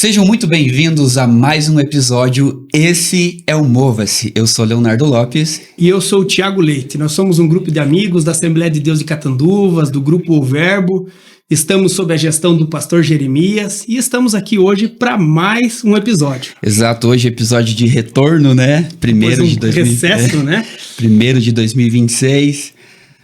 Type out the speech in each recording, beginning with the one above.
Sejam muito bem-vindos a mais um episódio. Esse é o Mova-se. Eu sou Leonardo Lopes. E eu sou o Thiago Leite. Nós somos um grupo de amigos da Assembleia de Deus de Catanduvas, do Grupo O Verbo. Estamos sob a gestão do pastor Jeremias e estamos aqui hoje para mais um episódio. Exato, hoje é episódio de retorno, né? Recesso, né? Primeiro de 2026.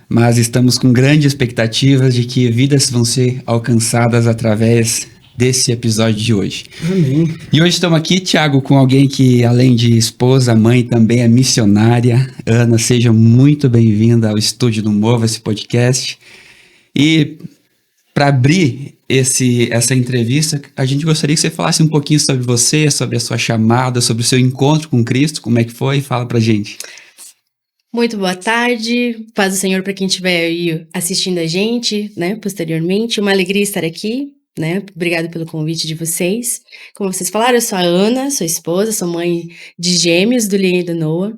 Mas estamos com grandes expectativas de que vidas vão ser alcançadas através desse episódio de hoje. Amém. E hoje estamos aqui, Thiago, com alguém que, além de esposa, mãe, também é missionária. Ana, seja muito bem-vinda ao estúdio do Mova-se Podcast. E para abrir essa entrevista, a gente gostaria que você falasse um pouquinho sobre você, sobre a sua chamada, sobre o seu encontro com Cristo, como é que foi? Fala pra gente. Muito boa tarde, paz do Senhor para quem estiver aí assistindo a gente, né, posteriormente. Uma alegria estar aqui, né, obrigado pelo convite de vocês. Como vocês falaram, eu sou a Ana, sou esposa, sou mãe de gêmeos, do Lian e do Noah,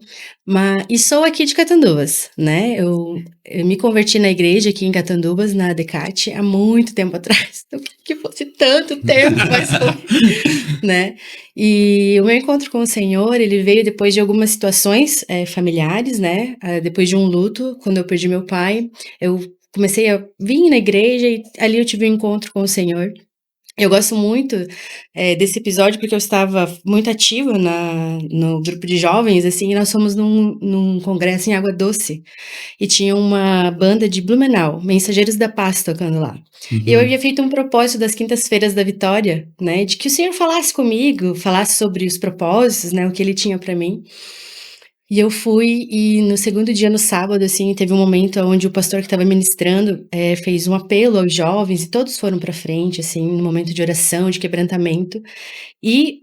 e sou aqui de Catanduvas, né, eu me converti na igreja aqui em Catanduvas, na Decate, há muito tempo atrás, não que fosse tanto tempo, mas foi, né, e o meu encontro com o Senhor, ele veio depois de algumas situações familiares, né, depois de um luto, quando eu perdi meu pai, eu comecei a vir na igreja e ali eu tive um encontro com o Senhor. Eu gosto muito desse episódio porque eu estava muito ativa no grupo de jovens, assim, e nós fomos num congresso em Água Doce e tinha uma banda de Blumenau, Mensageiros da Paz, tocando lá. Uhum. E eu havia feito um propósito das quintas-feiras da Vitória, né, de que o Senhor falasse comigo, falasse sobre os propósitos, né, o que Ele tinha para mim. E eu fui, e no segundo dia, no sábado, assim, teve um momento onde o pastor que estava ministrando fez um apelo aos jovens, e todos foram para frente, assim, no momento de oração, de quebrantamento, e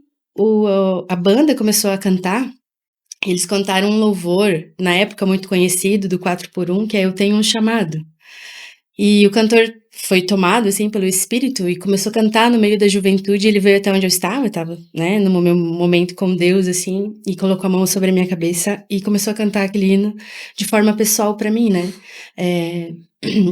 a banda começou a cantar. Eles cantaram um louvor, na época muito conhecido, do 4x1, que é Eu Tenho um Chamado. E o cantor foi tomado, assim, pelo Espírito e começou a cantar no meio da juventude. Ele veio até onde eu estava, né, no meu momento com Deus, assim, e colocou a mão sobre a minha cabeça e começou a cantar aquele hino de forma pessoal para mim, né.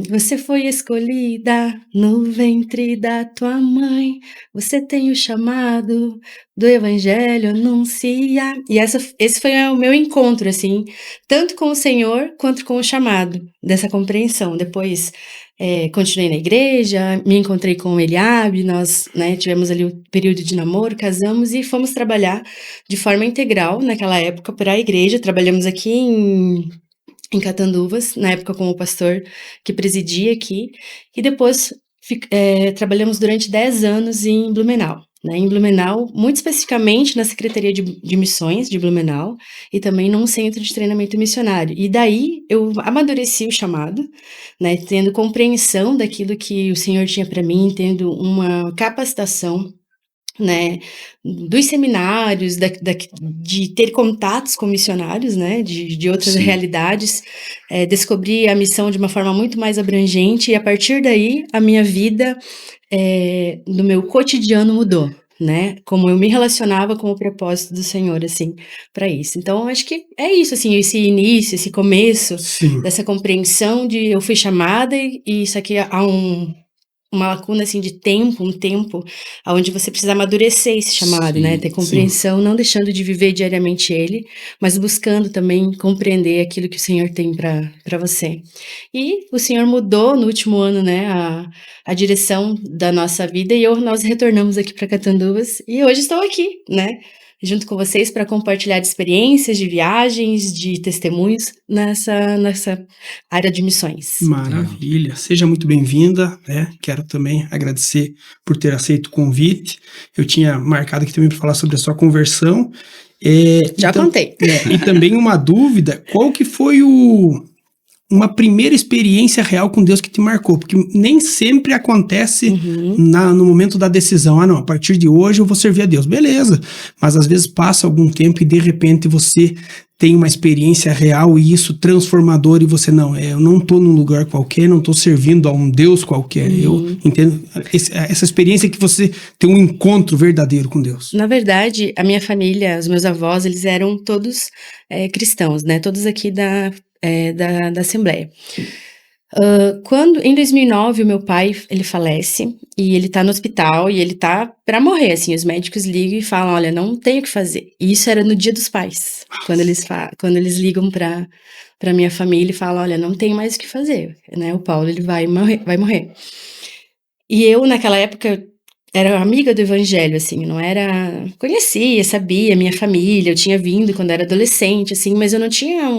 Você foi escolhida no ventre da tua mãe, você tem o chamado do evangelho anunciar. E esse foi o meu encontro, assim, tanto com o Senhor quanto com o chamado, dessa compreensão. Depois continuei na igreja, me encontrei com o Eliabe, nós, né, tivemos ali o período de namoro, casamos e fomos trabalhar de forma integral naquela época para a igreja. Trabalhamos aqui em Catanduvas, na época com o pastor que presidia aqui, e depois trabalhamos durante 10 anos em Blumenau, né, em Blumenau, muito especificamente na Secretaria de Missões de Blumenau, e também num centro de treinamento missionário. E daí eu amadureci o chamado, né, tendo compreensão daquilo que o Senhor tinha para mim, tendo uma capacitação, né, dos seminários, de ter contatos com missionários, né, de outras Sim. realidades, descobri a missão de uma forma muito mais abrangente, e a partir daí a minha vida no meu cotidiano mudou, né, como eu me relacionava com o propósito do Senhor, assim, para isso. Então, acho que é isso, assim, esse início, esse começo Sim. dessa compreensão de eu fui chamada e isso aqui há uma lacuna, assim, de tempo, um tempo onde você precisa amadurecer esse chamado, Sim, né, ter compreensão, não deixando de viver diariamente ele, mas buscando também compreender aquilo que o Senhor tem para você. E o Senhor mudou no último ano, né, a direção da nossa vida, e nós retornamos aqui para Catanduvas, e hoje estou aqui, né, junto com vocês para compartilhar experiências de viagens, de testemunhos nessa área de missões. Maravilha, seja muito bem-vinda, né? Quero também agradecer por ter aceito o convite. Eu tinha marcado aqui também para falar sobre a sua conversão. Já contei. E também uma dúvida, qual que foi uma primeira experiência real com Deus que te marcou? Porque nem sempre acontece no momento da decisão. Não, a partir de hoje eu vou servir a Deus. Beleza, mas às vezes passa algum tempo e de repente você tem uma experiência real e isso transformador e você, eu não estou num lugar qualquer, não estou servindo a um Deus qualquer. Eu entendo essa experiência que você tem um encontro verdadeiro com Deus. Na verdade, a minha família, os meus avós, eles eram todos cristãos, né? Todos aqui da Assembleia. Em 2009, o meu pai, ele falece, e ele tá no hospital, e ele tá pra morrer, assim, os médicos ligam e falam, olha, não tem o que fazer. E isso era no Dia dos Pais, quando eles ligam pra minha família e falam, olha, não tem mais o que fazer, né, o Paulo, ele vai morrer. E eu, naquela época, era amiga do evangelho, assim, não era... Conhecia, sabia, minha família, eu tinha vindo quando era adolescente, assim, mas eu não tinha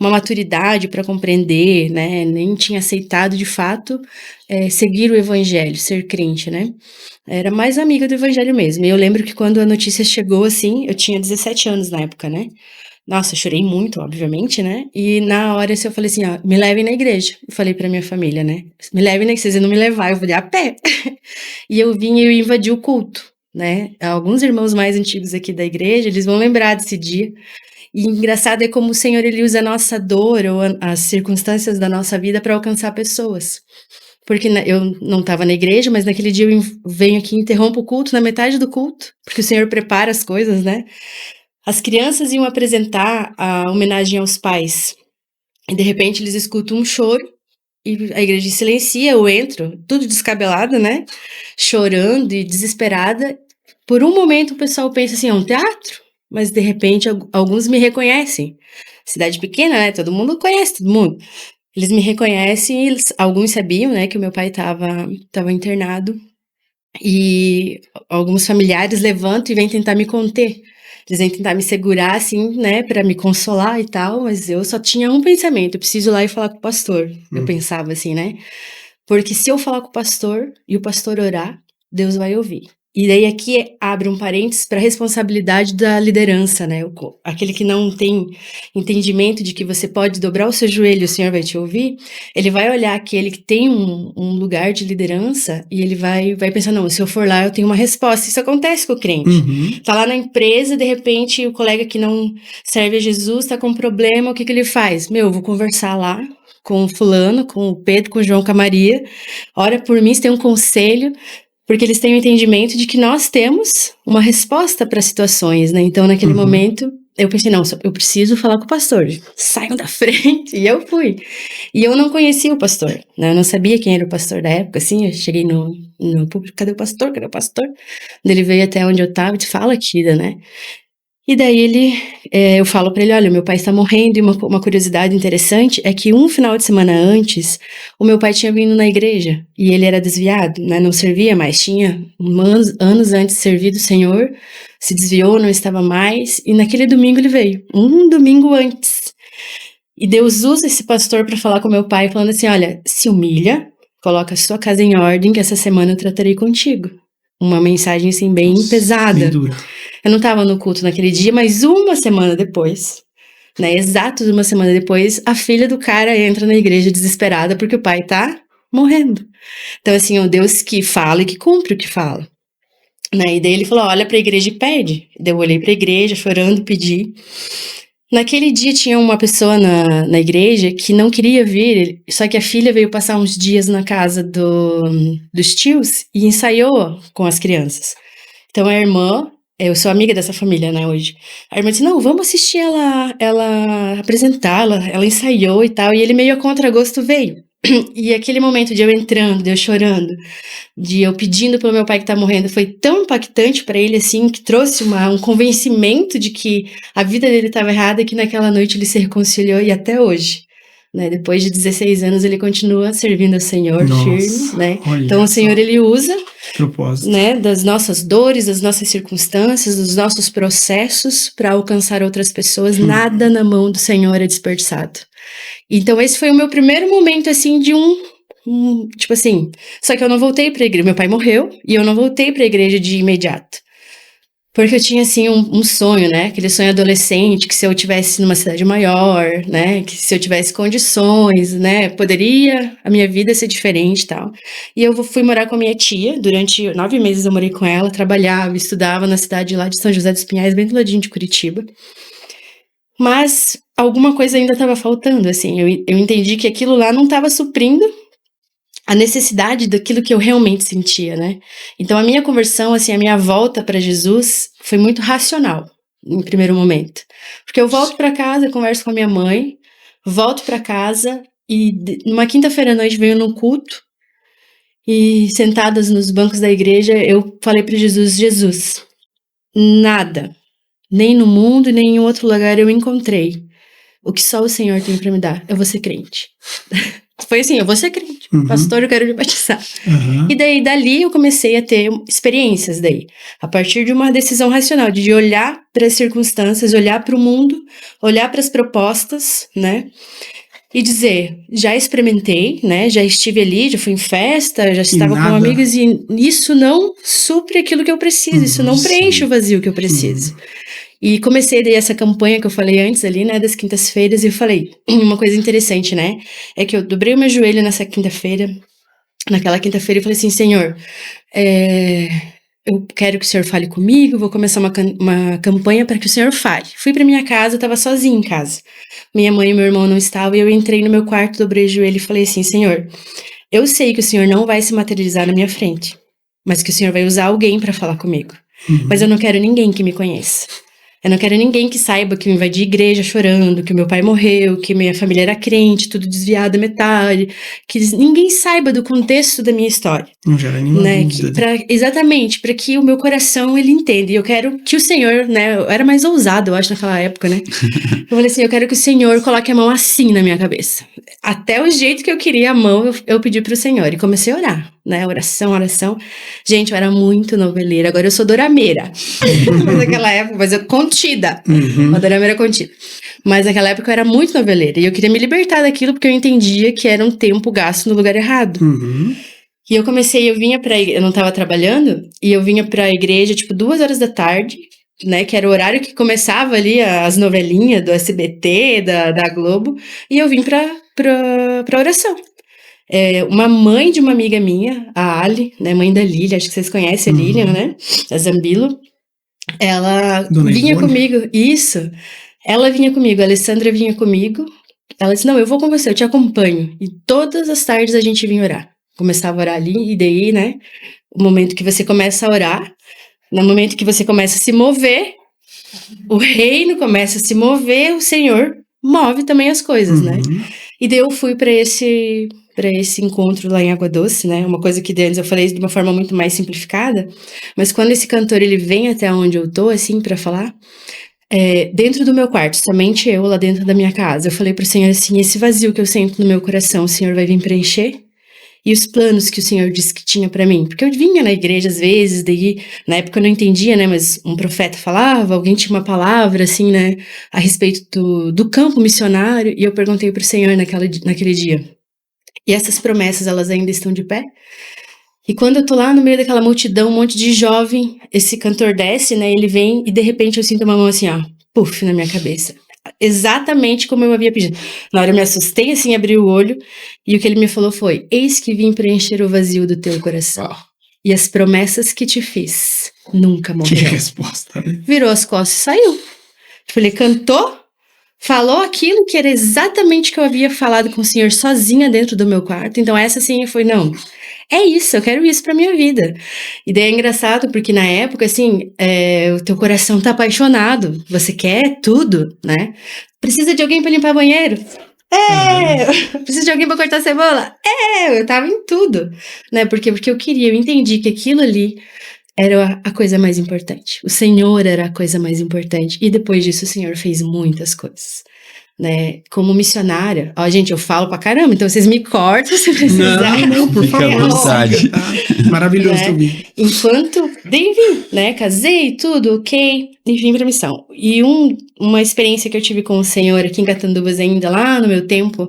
uma maturidade para compreender, né, nem tinha aceitado, de fato, seguir o evangelho, ser crente, né. Era mais amiga do evangelho mesmo. E eu lembro que quando a notícia chegou, assim, eu tinha 17 anos na época, né. Nossa, eu chorei muito, obviamente, né, e na hora, assim, eu falei assim: "Ó, me levem na igreja", eu falei pra minha família, né, "Me levem, né, que vocês não me levar, eu vou a pé". E eu vim e eu invadi o culto, né, alguns irmãos mais antigos aqui da igreja, eles vão lembrar desse dia, e engraçado é como o Senhor, ele usa a nossa dor ou as circunstâncias da nossa vida para alcançar pessoas. Porque eu não estava na igreja, mas naquele dia eu venho aqui e interrompo o culto na metade do culto, porque o Senhor prepara as coisas, né. As crianças iam apresentar a homenagem aos pais, e de repente eles escutam um choro, e a igreja silencia, eu entro, tudo descabelada, né, chorando e desesperada. Por um momento o pessoal pensa assim: "É um teatro?", mas de repente alguns me reconhecem. Cidade pequena, né, todo mundo conhece todo mundo. Eles me reconhecem e alguns sabiam, né, que o meu pai estava internado, e alguns familiares levantam e vêm tentar me conter. Eles vêm tentar me segurar, assim, né, pra me consolar e tal, mas eu só tinha um pensamento: "Eu preciso ir lá e falar com o pastor", eu pensava assim, né, porque se eu falar com o pastor e o pastor orar, Deus vai ouvir. E daí aqui abre um parênteses para a responsabilidade da liderança, né, aquele que não tem entendimento de que você pode dobrar o seu joelho e o Senhor vai te ouvir, ele vai olhar aquele que tem um lugar de liderança e ele vai pensar: "Não, se eu for lá eu tenho uma resposta". Isso acontece com o crente. Tá lá na empresa, de repente o colega que não serve a Jesus tá com um problema, o que que ele faz? "Meu, eu vou conversar lá com o fulano, com o Pedro, com o João, com a Maria, ora por mim, se tem um conselho", porque eles têm o entendimento de que nós temos uma resposta para situações, né, então naquele momento, eu pensei: "Não, eu preciso falar com o pastor, saiam da frente", e eu fui. E eu não conhecia o pastor, né, eu não sabia quem era o pastor da época, assim, eu cheguei no público: "Cadê o pastor? Cadê o pastor?". Daí ele veio até onde eu estava e disse: "Fala, querida", né. E daí eu falo pra ele: "Olha, meu pai está morrendo", e uma curiosidade interessante é que um final de semana antes, o meu pai tinha vindo na igreja, e ele era desviado, né, não servia mais, tinha anos antes servido o Senhor, se desviou, não estava mais, e naquele domingo ele veio, um domingo antes. E Deus usa esse pastor para falar com meu pai, falando assim: "Olha, se humilha, coloca a sua casa em ordem, que essa semana eu tratarei contigo". Uma mensagem, assim, bem pesada. Bem dura. Eu não estava no culto naquele dia, mas uma semana depois, né, exatos uma semana depois, a filha do cara entra na igreja desesperada porque o pai tá morrendo. Então, assim, é um Deus que fala e que cumpre o que fala, né. E daí ele falou: "Olha pra igreja e pede". Daí eu olhei pra igreja chorando, pedi. Naquele dia tinha uma pessoa na igreja que não queria vir, só que a filha veio passar uns dias na casa dos tios e ensaiou com as crianças. Então a irmã, eu sou amiga dessa família, né, hoje. A irmã disse: "Não, vamos assistir ela apresentar, ela ensaiou e tal", e ele meio a contragosto veio. E aquele momento de eu entrando, de eu chorando, de eu pedindo pelo meu pai que tá morrendo, foi tão impactante pra ele, assim, que trouxe um convencimento de que a vida dele estava errada, que naquela noite ele se reconciliou e até hoje, né, depois de 16 anos ele continua servindo ao Senhor firme, né. Então o Senhor, ele usa, Propósito. né, das nossas dores, das nossas circunstâncias, dos nossos processos para alcançar outras pessoas, nada na mão do Senhor é desperdiçado. Então esse foi o meu primeiro momento, assim, de tipo assim, só que eu não voltei pra igreja, meu pai morreu, e eu não voltei pra igreja de imediato. Porque eu tinha, assim, um sonho, né, aquele sonho adolescente, que se eu tivesse numa cidade maior, né, que se eu tivesse condições, né, poderia a minha vida ser diferente e tal. E eu fui morar com a minha tia, durante 9 meses eu morei com ela, trabalhava, estudava na cidade lá de São José dos Pinhais, bem do ladinho de Curitiba. Mas alguma coisa ainda estava faltando, assim, eu entendi que aquilo lá não estava suprindo a necessidade daquilo que eu realmente sentia, né. Então a minha conversão, assim, a minha volta para Jesus foi muito racional, em primeiro momento. Porque eu volto para casa, converso com a minha mãe, volto para casa E numa quinta-feira à noite veio num culto, e sentadas nos bancos da igreja, eu falei para Jesus, Jesus, nada, nem no mundo, nem em outro lugar eu encontrei o que só o Senhor tem para me dar. Eu vou ser crente. Foi assim, eu vou ser crente. Pastor, eu quero me batizar. E daí, dali, eu comecei a ter experiências daí. A partir de uma decisão racional, de olhar para as circunstâncias, olhar para o mundo, olhar para as propostas, né? E dizer, já experimentei, né? Já estive ali, já fui em festa, já estava com amigos e isso não supre aquilo que eu preciso, isso não preenche o vazio que eu preciso. E comecei daí essa campanha que eu falei antes ali, né, das quintas-feiras, e eu falei, uma coisa interessante, né, é que eu dobrei o meu joelho nessa quinta-feira, naquela quinta-feira, e falei assim, Senhor, eu quero que o Senhor fale comigo, vou começar uma campanha para que o Senhor fale. Fui para minha casa, eu estava sozinha em casa. Minha mãe e meu irmão não estavam, e eu entrei no meu quarto, dobrei o joelho e falei assim, Senhor, eu sei que o Senhor não vai se materializar na minha frente, mas que o Senhor vai usar alguém para falar comigo. Mas eu não quero ninguém que me conheça. Eu não quero ninguém que saiba que eu invadi igreja chorando, que meu pai morreu, que minha família era crente, tudo desviado da metade, que ninguém saiba do contexto da minha história. Não gera nenhuma dúvida. Exatamente, para que o meu coração, ele entenda. E eu quero que o Senhor, né, eu era mais ousado, eu acho, naquela época, né? Eu falei assim, eu quero que o Senhor coloque a mão assim na minha cabeça. Até o jeito que eu queria a mão, eu pedi pro Senhor. E comecei a orar, né? Oração. Gente, eu era muito noveleira, agora eu sou dorameira. Naquela época, mas eu contida. Uma dorameira contida. Mas naquela época eu era muito noveleira. E eu queria me libertar daquilo porque eu entendia que era um tempo gasto no lugar errado. E eu vinha pra igreja, eu não tava trabalhando, e eu vinha pra igreja, tipo, 2 horas da tarde, né, que era o horário que começava ali as novelinhas do SBT, da Globo, e eu vim pra oração. Uma mãe de uma amiga minha, a Ali, né, mãe da Lília, acho que vocês conhecem a Lília, né, a Zambilo, ela vinha comigo, ela vinha comigo, a Alessandra vinha comigo, ela disse, não, eu vou com você, eu te acompanho, e todas as tardes a gente vinha orar. Começava a orar ali, e daí, né, o momento que você começa a orar, no momento que você começa a se mover, o reino começa a se mover, o Senhor move também as coisas, né? E daí eu fui para esse encontro lá em Água Doce, né? Uma coisa que antes eu falei de uma forma muito mais simplificada, mas quando esse cantor ele vem até onde eu tô, assim, para falar, dentro do meu quarto, somente eu lá dentro da minha casa, eu falei pro Senhor assim, esse vazio que eu sinto no meu coração, o Senhor vai vir preencher? E os planos que o Senhor disse que tinha pra mim. Porque eu vinha na igreja às vezes, daí, na época eu não entendia, né, mas um profeta falava, alguém tinha uma palavra, assim, né, a respeito do campo missionário, e eu perguntei pro Senhor naquele dia. E essas promessas, elas ainda estão de pé? E quando eu tô lá no meio daquela multidão, um monte de jovem, esse cantor desce, né, ele vem, e de repente eu sinto uma mão assim, ó, puf, na minha cabeça. Exatamente como eu havia pedido. Na hora eu me assustei, assim, abri o olho, e o que ele me falou foi, eis que vim preencher o vazio do teu coração. E as promessas que te fiz nunca morreram. Que resposta, né? Virou as costas e saiu. Falei, cantou, falou aquilo que era exatamente o que eu havia falado com o Senhor sozinha dentro do meu quarto. Então essa sim foi, não, é isso, eu quero isso pra minha vida. E daí é engraçado porque na época, assim, o teu coração tá apaixonado, você quer tudo, né? Precisa de alguém pra limpar banheiro? Precisa de alguém pra cortar cebola? Eu tava em tudo, né? Porque eu entendi que aquilo ali era a coisa mais importante. O Senhor era a coisa mais importante. E depois disso o Senhor fez muitas coisas. Né, como missionária, ó, gente, eu falo pra caramba, então vocês me cortam se precisar. Não, por Fica favor. à vontade. Tá maravilhoso né? também. Enquanto, enfim, né, casei, tudo, ok, e vim pra missão. E uma experiência que eu tive com o Senhor aqui em Catanduvas ainda, lá no meu tempo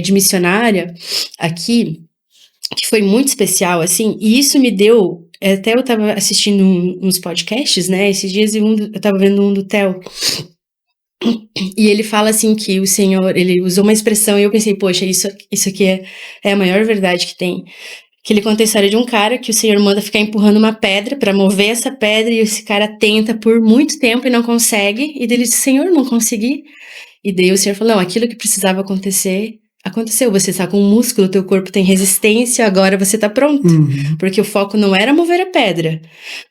de missionária, aqui, que foi muito especial, assim, e isso me deu, até eu tava assistindo uns podcasts, né, esses dias, eu tava vendo um do Theo, e ele fala assim que o Senhor, ele usou uma expressão e eu pensei, poxa, isso aqui é a maior verdade que tem. Que ele conta a história de um cara que o Senhor manda ficar empurrando uma pedra para mover essa pedra e esse cara tenta por muito tempo e não consegue. E ele diz, Senhor, não consegui. E daí o Senhor falou, não, aquilo que precisava acontecer, aconteceu. Você está com um músculo, teu corpo tem resistência, agora você está pronto. Porque o foco não era mover a pedra,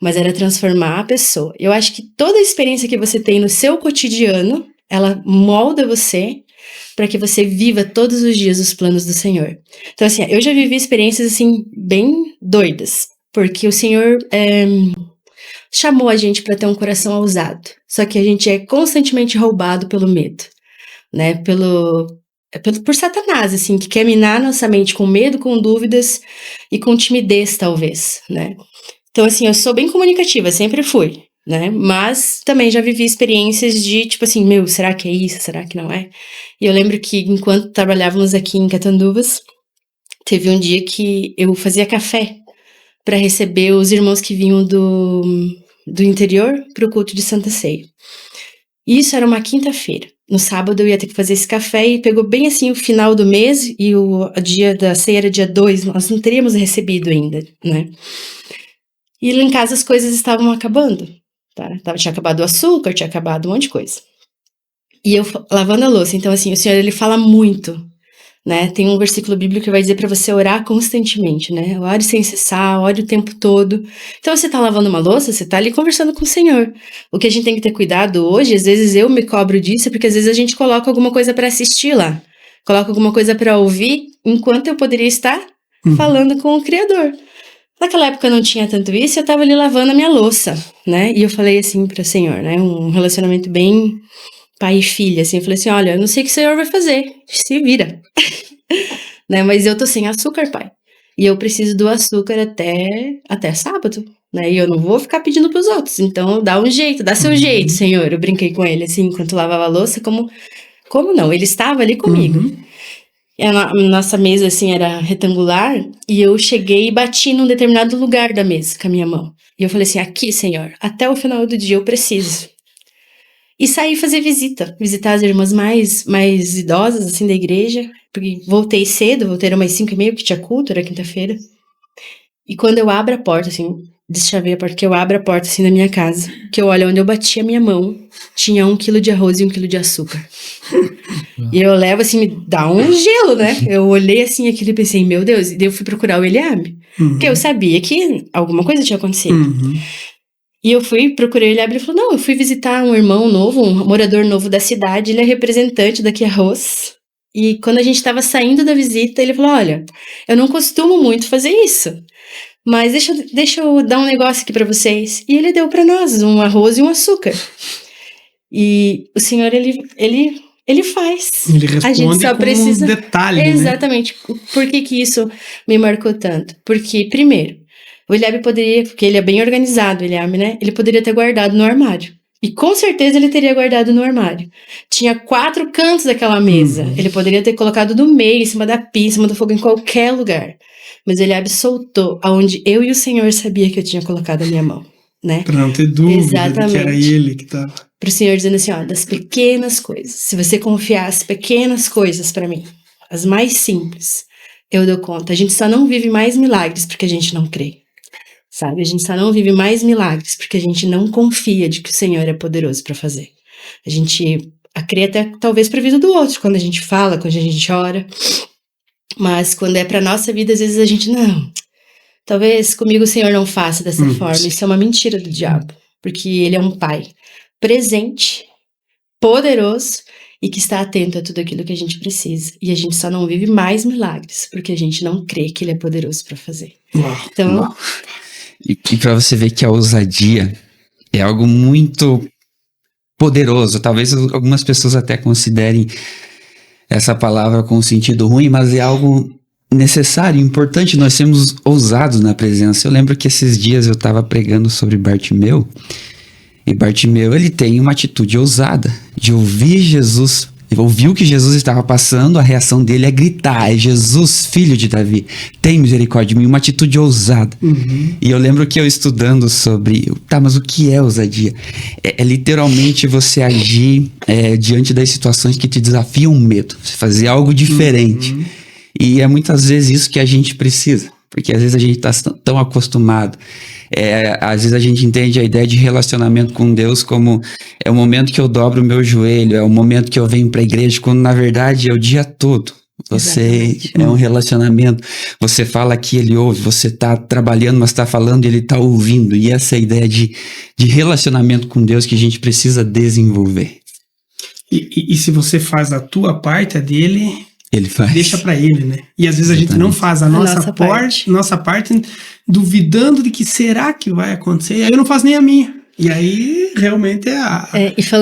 mas era transformar a pessoa. Eu acho que toda a experiência que você tem no seu cotidiano, ela molda você para que você viva todos os dias os planos do Senhor. Então, assim, eu já vivi experiências, assim, bem doidas, porque o Senhor chamou a gente para ter um coração ousado, só que a gente é constantemente roubado pelo medo, né, por Satanás, assim, que quer minar nossa mente com medo, com dúvidas e com timidez, talvez, né. Então, assim, eu sou bem comunicativa, sempre fui, né, mas também já vivi experiências de, tipo assim, será que é isso? Será que não é? E eu lembro que, enquanto trabalhávamos aqui em Catanduvas, teve um dia que eu fazia café para receber os irmãos que vinham do interior para o culto de Santa Ceia. E isso era uma quinta-feira. No sábado eu ia ter que fazer esse café e pegou bem assim o final do mês e o dia da ceia era dia 2, nós não teríamos recebido ainda, né? E lá em casa as coisas estavam acabando, tá? Tinha acabado o açúcar, tinha acabado um monte de coisa. E eu lavando a louça, então assim, o Senhor ele fala muito, né? Tem um versículo bíblico que vai dizer para você orar constantemente, né? Ore sem cessar, ore o tempo todo. Então você tá lavando uma louça, você tá ali conversando com o Senhor. O que a gente tem que ter cuidado hoje, às vezes eu me cobro disso, porque às vezes a gente coloca alguma coisa para assistir lá. Coloca alguma coisa para ouvir, enquanto eu poderia estar falando com o Criador. Naquela época não tinha tanto isso, eu tava ali lavando a minha louça, né? E eu falei assim para o Senhor, né? Um relacionamento bem pai e filha, assim, eu falei assim, olha, eu não sei o que o Senhor vai fazer, se vira, né, mas eu tô sem açúcar, pai, e eu preciso do açúcar até sábado, né, e eu não vou ficar pedindo pros outros, então dá um jeito, dá seu jeito, Senhor, eu brinquei com ele, assim, enquanto lavava a louça, como não, ele estava ali comigo, e a nossa mesa, assim, era retangular, e eu cheguei e bati num determinado lugar da mesa com a minha mão, e eu falei assim, aqui, Senhor, até o final do dia eu preciso. E saí fazer visitar as irmãs mais idosas, assim, da igreja, porque voltei cedo, voltei umas 5h30, porque tinha culto, era quinta-feira. E quando eu abro a porta, assim, deixa eu ver a porta, que eu abro a porta, assim, da minha casa, que eu olho onde eu bati a minha mão, tinha 1 quilo de arroz e 1 quilo de açúcar. E eu levo, assim, me dá um gelo, né? Eu olhei, assim, aquilo e pensei, meu Deus, e daí eu fui procurar o Eliabe, porque eu sabia que alguma coisa tinha acontecido. E eu procurei ele, ele falou, não, eu fui visitar um irmão novo, um morador novo da cidade, ele é representante daqui Arroz. E quando a gente estava saindo da visita, ele falou, olha, eu não costumo muito fazer isso, mas deixa eu dar um negócio aqui para vocês. E ele deu para nós um arroz e um açúcar. E o Senhor, ele faz. Ele responde a gente só com precisa... detalhe, Exatamente. Né? Por que isso me marcou tanto? Porque, primeiro, o Eliabe poderia, porque ele é bem organizado, o Eliabe, né? Ele poderia ter guardado no armário. E com certeza ele teria guardado no armário. Tinha 4 cantos daquela mesa. Ele poderia ter colocado no meio, em cima da pia, em cima do fogo, em qualquer lugar. Mas o Eliabe soltou aonde eu e o Senhor sabia que eu tinha colocado a minha mão, né? Pra não ter dúvida. Exatamente. De que era ele que tava. Pro Senhor dizendo assim, ó, das pequenas coisas. Se você confiar as pequenas coisas pra mim, as mais simples, eu dou conta. A gente só não vive mais milagres porque a gente não crê. Sabe, a gente só não vive mais milagres porque a gente não confia de que o Senhor é poderoso para fazer. A gente crê até talvez para a vida do outro, quando a gente fala, quando a gente ora, mas quando é para nossa vida, às vezes a gente, não, talvez comigo o Senhor não faça dessa forma. Isso é uma mentira do diabo, porque ele é um pai presente, poderoso e que está atento a tudo aquilo que a gente precisa. E a gente só não vive mais milagres porque a gente não crê que ele é poderoso para fazer. Então... E para você ver que a ousadia é algo muito poderoso. Talvez algumas pessoas até considerem essa palavra com sentido ruim, mas é algo necessário, importante. Nós sermos ousados na presença. Eu lembro que esses dias eu estava pregando sobre Bartimeu, e Bartimeu, ele tem uma atitude ousada de ouvir Jesus. Ele ouviu que Jesus estava passando, a reação dele é gritar, é Jesus, filho de Davi, tem misericórdia de mim, uma atitude ousada. E eu lembro que eu estudando sobre, mas o que é ousadia? É literalmente você agir diante das situações que te desafiam o medo, você fazer algo diferente. E é muitas vezes isso que a gente precisa, porque às vezes a gente está tão acostumado. Às vezes a gente entende a ideia de relacionamento com Deus como é o momento que eu dobro o meu joelho, é o momento que eu venho para a igreja, quando na verdade é o dia todo. Você é um relacionamento, você fala que ele ouve, você está trabalhando, mas está falando e ele está ouvindo. E essa é a ideia de relacionamento com Deus que a gente precisa desenvolver. E se você faz a tua parte, a dele, Ele faz. deixa pra ele, né? E às vezes a gente não faz a nossa parte, duvidando de que será que vai acontecer, e aí eu não faço nem a minha. E aí, realmente, a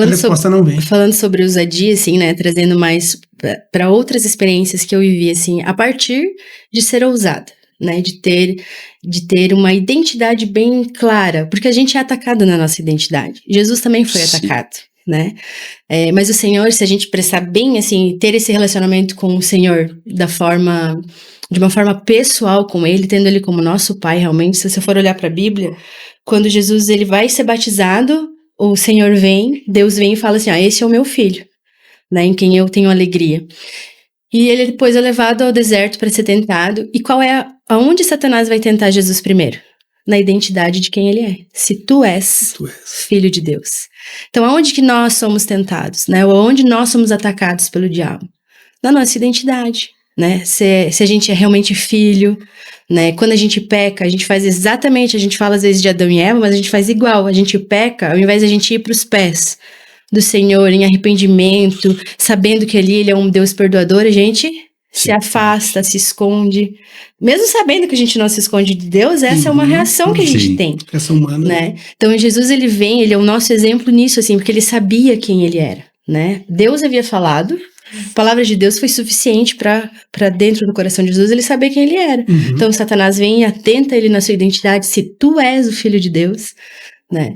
resposta não vem. Falando sobre ousadia, assim, né, trazendo mais para outras experiências que eu vivi, assim, a partir de ser ousada, né, de ter uma identidade bem clara, porque a gente é atacado na nossa identidade. Jesus também foi atacado, né? Mas o Senhor, se a gente prestar bem, assim, ter esse relacionamento com o Senhor de uma forma pessoal com Ele, tendo Ele como nosso Pai, realmente, se você for olhar para a Bíblia, quando Jesus ele vai ser batizado, o Senhor vem, Deus vem e fala assim, esse é o meu filho, né, em quem eu tenho alegria. E ele depois é levado ao deserto para ser tentado. E aonde Satanás vai tentar Jesus primeiro? Na identidade de quem ele é. Se tu és filho de Deus. Então, aonde que nós somos tentados, né? Ou aonde nós somos atacados pelo diabo? Na nossa identidade, né? Se a gente é realmente filho, né? Quando a gente peca, a gente faz exatamente, a gente fala às vezes de Adão e Eva, mas a gente faz igual. A gente peca, ao invés de a gente ir para os pés do Senhor em arrependimento, sabendo que ele é um Deus perdoador, a gente se afasta, se esconde. Mesmo sabendo que a gente não se esconde de Deus, essa é uma reação que a gente tem. Reação humana. Né? Então, Jesus, ele é o nosso exemplo nisso, assim, porque ele sabia quem ele era, né? Deus havia falado, a palavra de Deus foi suficiente para dentro do coração de Jesus ele saber quem ele era. Então, Satanás vem e atenta ele na sua identidade, se tu és o filho de Deus, né?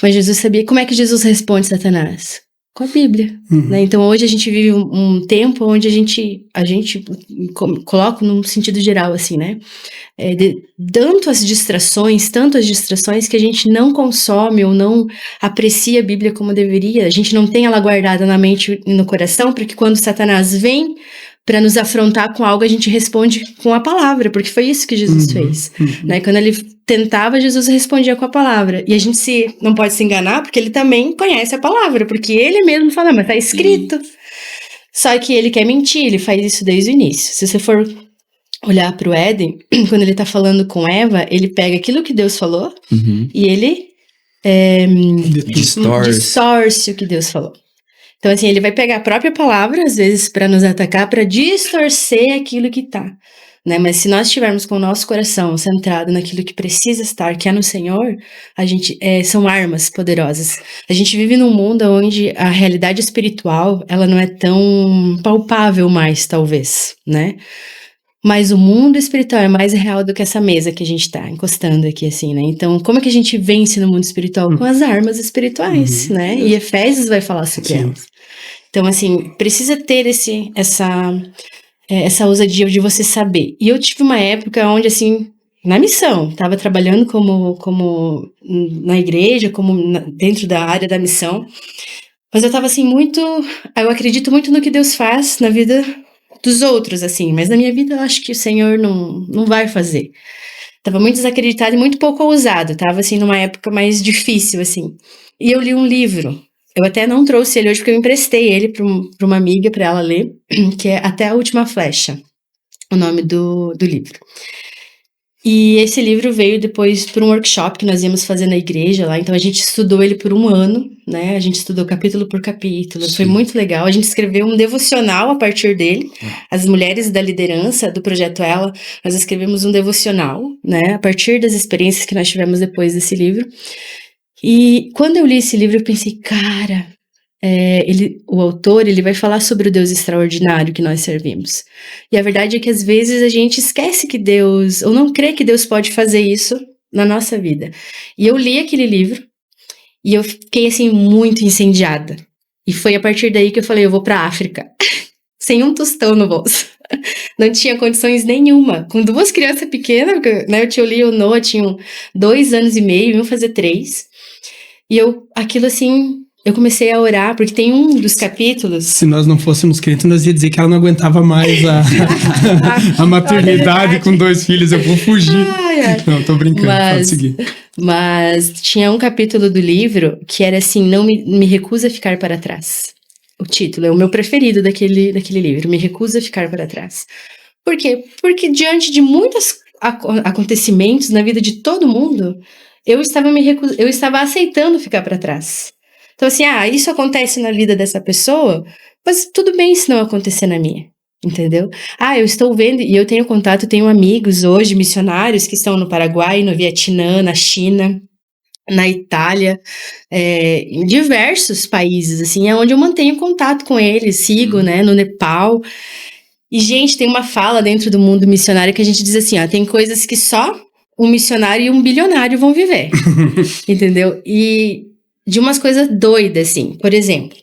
Mas Jesus sabia. Como é que Jesus responde Satanás? Com a Bíblia, né? Então hoje a gente vive um tempo onde a gente coloca num sentido geral, assim, né? Tanto as distrações que a gente não consome ou não aprecia a Bíblia como deveria, a gente não tem ela guardada na mente e no coração, porque quando Satanás vem para nos afrontar com algo, a gente responde com a palavra, porque foi isso que Jesus fez, né? Quando ele tentava, Jesus respondia com a palavra, e a gente não pode se enganar, porque ele também conhece a palavra, porque ele mesmo fala, mas tá escrito. Só que ele quer mentir, ele faz isso desde o início. Se você for olhar para o Éden, quando ele tá falando com Eva, ele pega aquilo que Deus falou e ele distorce o que Deus falou. Então, assim, ele vai pegar a própria palavra, às vezes, para nos atacar, para distorcer aquilo que tá, né? Mas se nós estivermos com o nosso coração centrado naquilo que precisa estar, que é no Senhor, a gente são armas poderosas. A gente vive num mundo onde a realidade espiritual, ela não é tão palpável mais, talvez, né? Mas o mundo espiritual é mais real do que essa mesa que a gente tá encostando aqui, assim, né? Então, como é que a gente vence no mundo espiritual? Com as armas espirituais, né? E Efésios vai falar sobre elas. Então, assim, precisa ter essa ousadia de você saber. E eu tive uma época onde, assim, na missão, tava trabalhando como na igreja, dentro da área da missão, mas eu tava, assim, eu acredito muito no que Deus faz na vida dos outros, assim, mas na minha vida eu acho que o Senhor não vai fazer. Tava muito desacreditado e muito pouco ousado, tava, assim, numa época mais difícil, assim. E eu li um livro, eu até não trouxe ele hoje porque eu emprestei ele pra uma amiga, pra ela ler, que é Até a Última Flecha, o nome do livro. E esse livro veio depois por um workshop que nós íamos fazer na igreja lá, então a gente estudou ele por um ano, né? A gente estudou capítulo por capítulo, foi muito legal. A gente escreveu um devocional a partir dele. As mulheres da liderança do Projeto Ela, nós escrevemos um devocional, né? A partir das experiências que nós tivemos depois desse livro. E quando eu li esse livro, eu pensei, cara, o autor, ele vai falar sobre o Deus extraordinário que nós servimos. E a verdade é que às vezes a gente esquece que Deus, ou não crê que Deus pode fazer isso na nossa vida. E eu li aquele livro, e eu fiquei, assim, muito incendiada. E foi a partir daí que eu falei, eu vou pra África. Sem um tostão no bolso. Não tinha condições nenhuma. Com 2 crianças pequenas, né? O tio Lee e o Noah tinham 2 anos e meio, iam fazer 3. E aquilo assim, eu comecei a orar, porque tem um dos capítulos... Se nós não fôssemos crentes, nós ia dizer que ela não aguentava mais a maternidade com 2 filhos. Eu vou fugir. Não, tô brincando, pode seguir. Mas tinha um capítulo do livro que era assim, não me recusa a ficar para trás. O título é o meu preferido daquele livro, Me Recusa a Ficar para Trás. Por quê? Porque diante de muitos acontecimentos na vida de todo mundo, eu estava aceitando ficar para trás. Então, assim, isso acontece na vida dessa pessoa, mas tudo bem se não acontecer na minha, entendeu? Eu estou vendo, e eu tenho contato, tenho amigos hoje, missionários, que estão no Paraguai, no Vietnã, na China, na Itália, em diversos países, assim, é onde eu mantenho contato com eles, sigo, né, no Nepal. E, gente, tem uma fala dentro do mundo missionário que a gente diz assim, tem coisas que só um missionário e um bilionário vão viver, entendeu? E de umas coisas doidas, assim, por exemplo,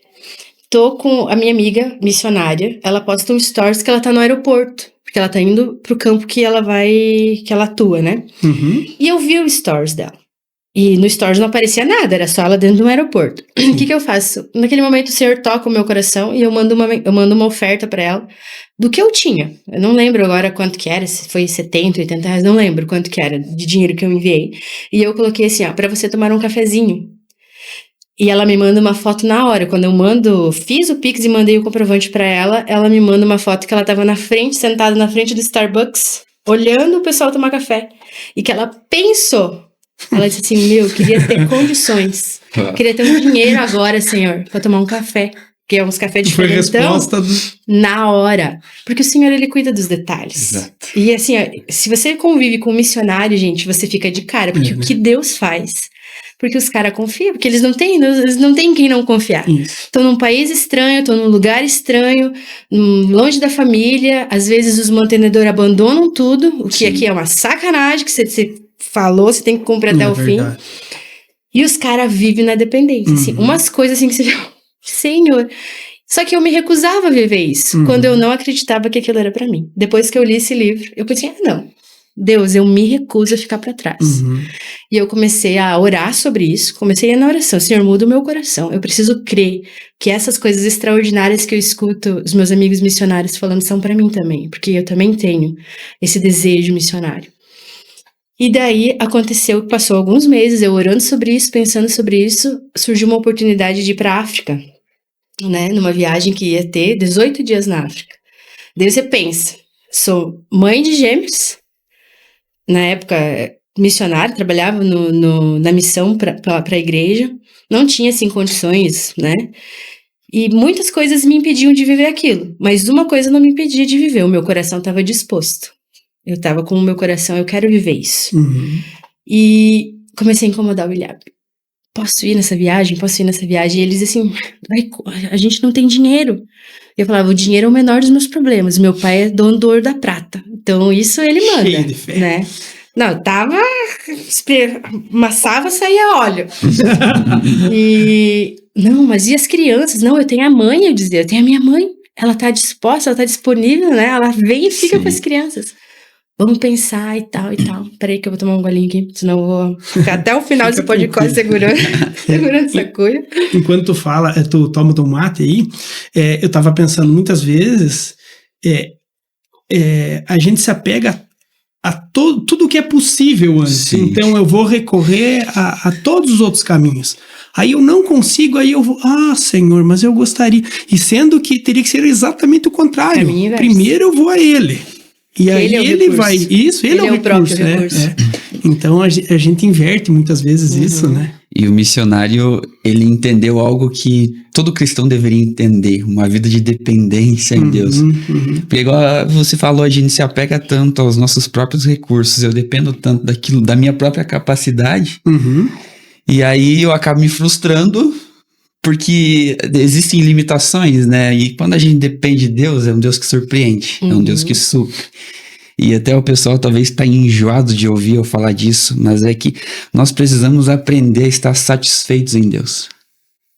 tô com a minha amiga missionária, ela posta um stories que ela tá no aeroporto, porque ela tá indo pro campo que ela atua, né? E eu vi o stories dela. E no stories não aparecia nada, era só ela dentro de um aeroporto. O que eu faço? Naquele momento o Senhor toca o meu coração e eu mando uma oferta pra ela do que eu tinha. Eu não lembro agora quanto que era, se foi 70, 80 reais, não lembro quanto que era de dinheiro que eu enviei. E eu coloquei assim, pra você tomar um cafezinho. E ela me manda uma foto na hora. Quando eu fiz o Pix e mandei o comprovante pra ela, ela me manda uma foto que ela tava sentada na frente do Starbucks, olhando o pessoal tomar café. E que ela pensou. Ela disse assim, queria ter condições. Queria ter um dinheiro agora, Senhor, pra tomar um café. Que é uns cafés diferentes. Foi resposta na hora. Porque o Senhor, Ele cuida dos detalhes. Exato. E assim, se você convive com um missionário, gente, você fica de cara. Porque o que Deus faz? Porque os caras confiam. Porque eles não têm quem não confiar. Estão num país estranho, estão num lugar estranho, longe da família. Às vezes os mantenedores abandonam tudo. O que aqui é uma sacanagem, que você falou, você tem que cumprir até o fim. E os caras vivem na dependência. Assim, umas coisas assim que você... Senhor. Só que eu me recusava a viver isso. Quando eu não acreditava que aquilo era pra mim. Depois que eu li esse livro, eu pensei, não. Deus, eu me recuso a ficar pra trás. E eu comecei a orar sobre isso. Comecei a ir na oração. Senhor, muda o meu coração. Eu preciso crer que essas coisas extraordinárias que eu escuto os meus amigos missionários falando são pra mim também. Porque eu também tenho esse desejo missionário. E daí aconteceu que passou alguns meses, eu orando sobre isso, pensando sobre isso, surgiu uma oportunidade de ir para a África, né? Numa viagem que ia ter 18 dias na África. Daí você pensa, sou mãe de gêmeos, na época missionária, trabalhava na missão para a igreja, não tinha assim condições, né? E muitas coisas me impediam de viver aquilo, mas uma coisa não me impedia de viver, o meu coração estava disposto. Eu tava com o meu coração, eu quero viver isso. E comecei a incomodar o William. Posso ir nessa viagem? E eles assim, a gente não tem dinheiro. Eu falava, o dinheiro é o menor dos meus problemas. Meu pai é dono do ouro da prata. Então isso ele manda, cheio de fé. Né? Não, amassava, saía óleo. Não, mas e as crianças? Não, eu tenho a mãe, eu dizia, eu tenho a minha mãe. Ela tá disposta, ela tá disponível, né? Ela vem e fica com as crianças. Vamos pensar e tal. Peraí que eu vou tomar um golinho aqui, senão eu vou ficar até o final desse podcast segurando essa coisa. Enquanto tu fala, tu toma teu mate aí, eu tava pensando muitas vezes, a gente se apega a tudo que é possível antes. Sim. Então eu vou recorrer a todos os outros caminhos. Aí eu não consigo, aí eu vou, Senhor, mas eu gostaria. E sendo que teria que ser exatamente o contrário. Primeiro eu vou a Ele. E aí ele vai... Isso, ele é o recurso, né? Recurso. Então a gente inverte muitas vezes isso, né? E o missionário, ele entendeu algo que todo cristão deveria entender. Uma vida de dependência em Deus. Porque igual você falou, a gente se apega tanto aos nossos próprios recursos. Eu dependo tanto da minha própria capacidade. E aí eu acabo me frustrando... Porque existem limitações, né? E quando a gente depende de Deus, é um Deus que surpreende. É um Deus que supre. E até o pessoal talvez está enjoado de ouvir eu falar disso, mas é que nós precisamos aprender a estar satisfeitos em Deus.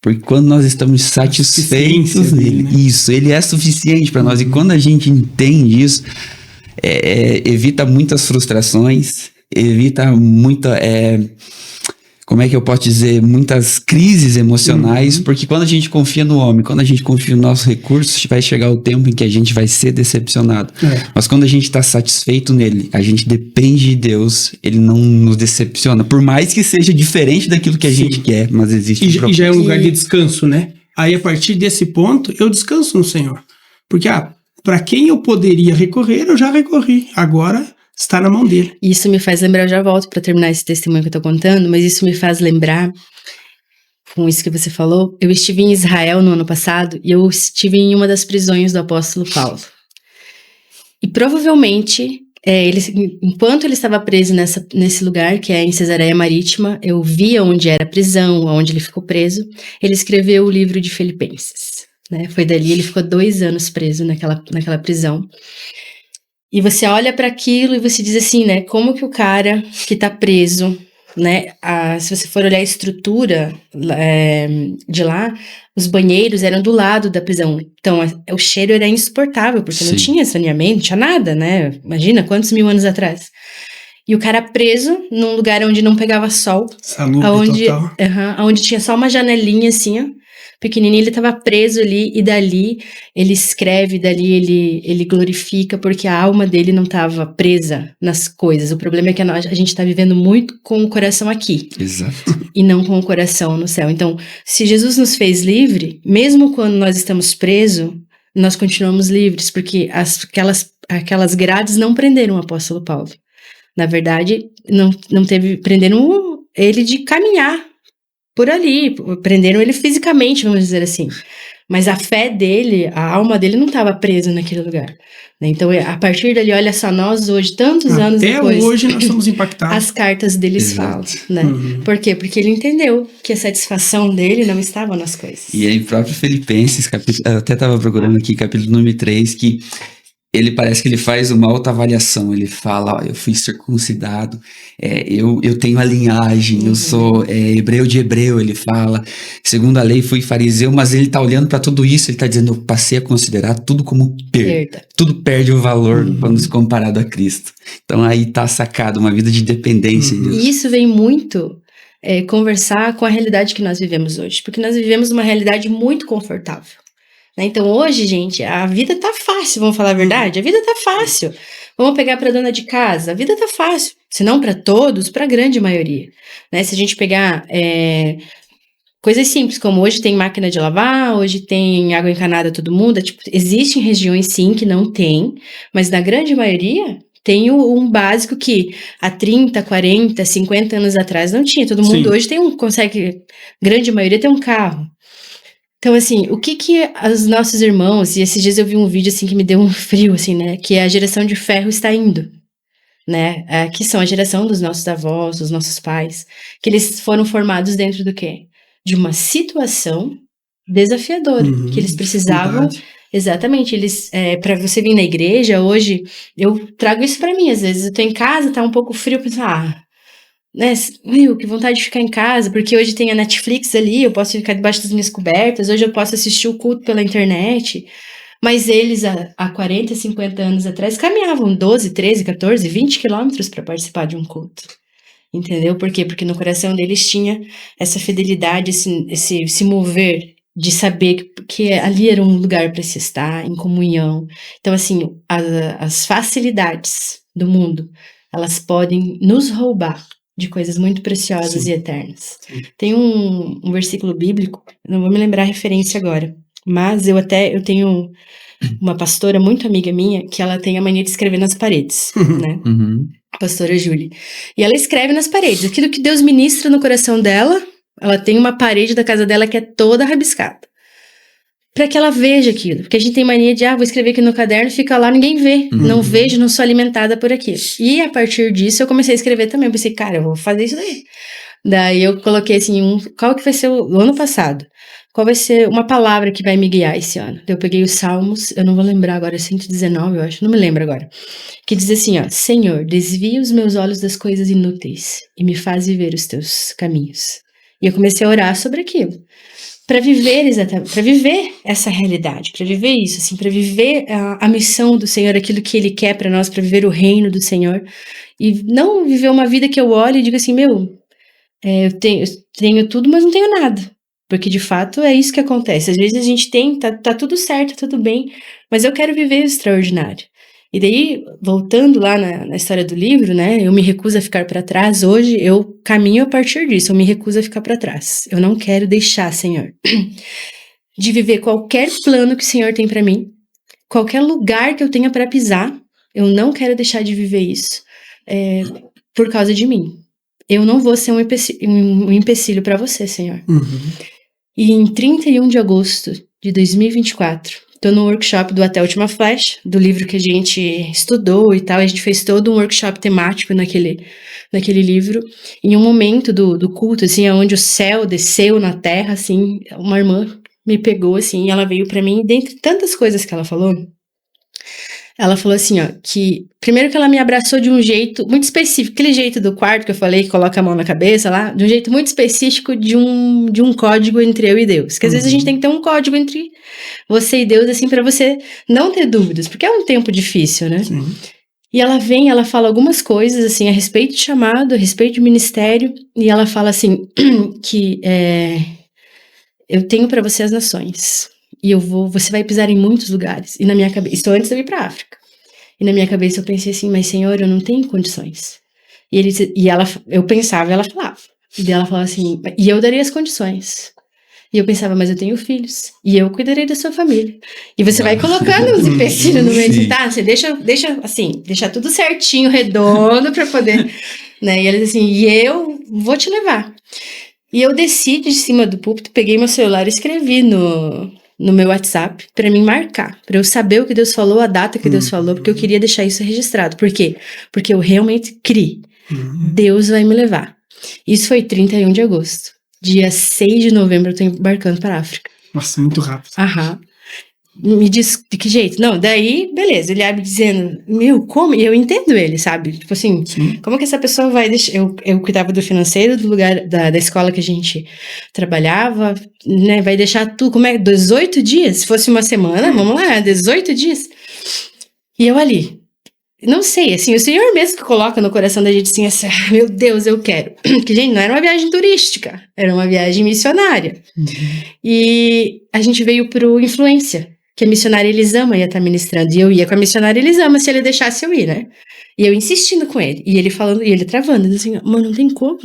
Porque quando nós estamos satisfeitos nele, né? Isso, ele é suficiente para nós. E quando a gente entende isso, evita muitas frustrações, evita muita... como é que eu posso dizer, muitas crises emocionais, porque quando a gente confia no homem, quando a gente confia nos nossos recursos, vai chegar o tempo em que a gente vai ser decepcionado. Mas quando a gente está satisfeito nele, a gente depende de Deus, ele não nos decepciona, por mais que seja diferente daquilo que a gente quer, mas existe um propósito. E já é um lugar de descanso, né? Aí a partir desse ponto, eu descanso no Senhor. Porque, para quem eu poderia recorrer, eu já recorri. Agora... está na mão dele. Isso me faz lembrar, eu já volto para terminar esse testemunho que eu tô contando, mas isso me faz lembrar com isso que você falou. Eu estive em Israel no ano passado e eu estive em uma das prisões do apóstolo Paulo. E provavelmente, enquanto ele estava preso nesse lugar, que é em Cesareia Marítima, eu via onde era a prisão, onde ele ficou preso. Ele escreveu o livro de Filipenses, né? Foi dali, ele ficou 2 anos preso naquela prisão. E você olha para aquilo e você diz assim, né? Como que o cara que tá preso, né? Se você for olhar a estrutura de lá, os banheiros eram do lado da prisão. Então, o cheiro era insuportável, porque não tinha saneamento, não tinha nada, né? Imagina, quantos 1000 anos atrás. E o cara preso num lugar onde não pegava sol. Salubre total. Onde tinha só uma janelinha assim, ó, pequenininho, ele estava preso ali, e dali ele escreve, dali ele glorifica, porque a alma dele não estava presa nas coisas. O problema é que a gente está vivendo muito com o coração aqui. Exato. E não com o coração no céu. Então, se Jesus nos fez livre, mesmo quando nós estamos presos, nós continuamos livres, porque aquelas grades não prenderam o apóstolo Paulo. Na verdade, prenderam ele de caminhar por ali, prenderam ele fisicamente, vamos dizer assim. Mas a fé dele, a alma dele não estava presa naquele lugar. Né? Então, a partir dali, olha só, nós hoje, tantos anos depois... Até hoje nós somos impactados. As cartas deles falam, né? Por quê? Porque ele entendeu que a satisfação dele não estava nas coisas. E aí, próprio Filipenses, eu até estava procurando aqui, capítulo número 3, que ele parece que ele faz uma autoavaliação. Ele fala, ó, eu fui circuncidado, eu tenho a linhagem, eu sou hebreu de hebreu, ele fala. Segundo a lei, fui fariseu, mas ele está olhando para tudo isso, ele está dizendo, eu passei a considerar tudo como perda. Tudo perde o valor quando se comparado a Cristo. Então aí está sacado, uma vida de dependência de Deus. E isso vem muito conversar com a realidade que nós vivemos hoje, porque nós vivemos uma realidade muito confortável. Então hoje, gente, a vida tá fácil, vamos falar a verdade? A vida tá fácil. Vamos pegar para dona de casa, a vida tá fácil. Se não para todos, para a grande maioria. Né? Se a gente pegar coisas simples, como hoje tem máquina de lavar, hoje tem água encanada todo mundo. Existem regiões sim que não tem, mas na grande maioria tem um básico que há 30, 40, 50 anos atrás não tinha. Todo mundo hoje consegue, grande maioria tem um carro. Então, assim, o que os nossos irmãos, e esses dias eu vi um vídeo, assim, que me deu um frio, assim, né, que a geração de ferro está indo, né, que são a geração dos nossos avós, dos nossos pais, que eles foram formados dentro do quê? De uma situação desafiadora, que eles precisavam, exatamente, para você vir na igreja, hoje, eu trago isso para mim, às vezes eu tô em casa, tá um pouco frio, eu penso, né, que vontade de ficar em casa, porque hoje tem a Netflix ali, eu posso ficar debaixo das minhas cobertas, hoje eu posso assistir o culto pela internet, mas eles há 40, 50 anos atrás caminhavam 12, 13, 14, 20 quilômetros para participar de um culto, entendeu? Por quê? Porque no coração deles tinha essa fidelidade, esse mover de saber que ali era um lugar para se estar, em comunhão. Então, assim, as facilidades do mundo, elas podem nos roubar de coisas muito preciosas e eternas. Tem um versículo bíblico, não vou me lembrar a referência agora, mas eu tenho uma pastora muito amiga minha, que ela tem a mania de escrever nas paredes, né? A pastora Júlia. E ela escreve nas paredes. Aquilo que Deus ministra no coração dela, ela tem uma parede da casa dela que é toda rabiscada. Para que ela veja aquilo. Porque a gente tem mania de, vou escrever aqui no caderno, fica lá, ninguém vê. Não vejo, não sou alimentada por aquilo. E a partir disso, eu comecei a escrever também. Eu pensei, cara, eu vou fazer isso daí. Daí eu coloquei assim, qual que vai ser o ano passado? Qual vai ser uma palavra que vai me guiar esse ano? Eu peguei os Salmos, eu não vou lembrar agora, 119, eu acho, não me lembro agora. Que diz assim, Senhor, desvia os meus olhos das coisas inúteis e me faz viver os teus caminhos. E eu comecei a orar sobre aquilo. Para viver essa realidade, para viver isso, assim, para viver a missão do Senhor, aquilo que Ele quer para nós, para viver o reino do Senhor, e não viver uma vida que eu olho e digo assim, eu tenho tudo, mas não tenho nada, porque de fato é isso que acontece. Às vezes a gente tá tudo certo, tudo bem, mas eu quero viver o extraordinário. E daí, voltando lá na história do livro, né, eu me recuso a ficar para trás. Hoje eu caminho a partir disso, eu me recuso a ficar para trás. Eu não quero deixar, Senhor, de viver qualquer plano que o Senhor tem para mim, qualquer lugar que eu tenha para pisar, eu não quero deixar de viver isso por causa de mim. eu não vou ser um empecilho para você, Senhor. E em 31 de agosto de 2024, tô no workshop do Até a Última Flecha, do livro que a gente estudou e tal. A gente fez todo um workshop temático naquele livro. Em um momento do culto, assim, onde o céu desceu na terra, assim, uma irmã me pegou, assim, e ela veio pra mim, e dentre tantas coisas que ela falou assim, ó, que primeiro que ela me abraçou de um jeito muito específico, aquele jeito do quarto que eu falei, que coloca a mão na cabeça lá, de um jeito muito específico de um código entre eu e Deus. Porque às vezes a gente tem que ter um código entre você e Deus, assim, pra você não ter dúvidas, porque é um tempo difícil, né? Sim. E ela fala algumas coisas, assim, a respeito de chamado, a respeito de ministério, e ela fala assim, que eu tenho pra você as nações. E você vai pisar em muitos lugares. E na minha cabeça, isso antes de eu ir pra África. E na minha cabeça eu pensei assim, mas Senhor, eu não tenho condições. Eu pensava e ela falava. E daí ela falava assim, e eu daria as condições. E eu pensava, mas eu tenho filhos. E eu cuidarei da sua família. E você vai colocando os empecilhos no meio de, tá? Você deixa tudo certinho, redondo pra poder, né? E ela disse assim, e eu vou te levar. E eu desci de cima do púlpito, peguei meu celular e escrevi no meu WhatsApp pra mim marcar, pra eu saber o que Deus falou, a data que Deus falou, porque eu queria deixar isso registrado. Por quê? Porque eu realmente criei. Deus vai me levar. Isso foi 31 de agosto. Dia 6 de novembro eu tô embarcando pra África. Nossa, muito rápido. Me diz de que jeito? Não, daí, beleza, ele abre dizendo, como? E eu entendo ele, sabe? Tipo assim, como que essa pessoa vai deixar... Eu cuidava do financeiro, do lugar, da escola que a gente trabalhava, né? Vai deixar tudo, 18 dias? Se fosse uma semana, vamos lá, 18 dias. E eu ali, não sei, assim, o Senhor mesmo que coloca no coração da gente assim, meu Deus, eu quero. Porque, gente, não era uma viagem turística, era uma viagem missionária. E a gente veio pro Influência, que a missionária Elisama ia estar ministrando, e eu ia com a missionária Elisama se ele deixasse eu ir, né? E eu insistindo com ele, e ele falando, e ele travando, assim, mano, não tem como.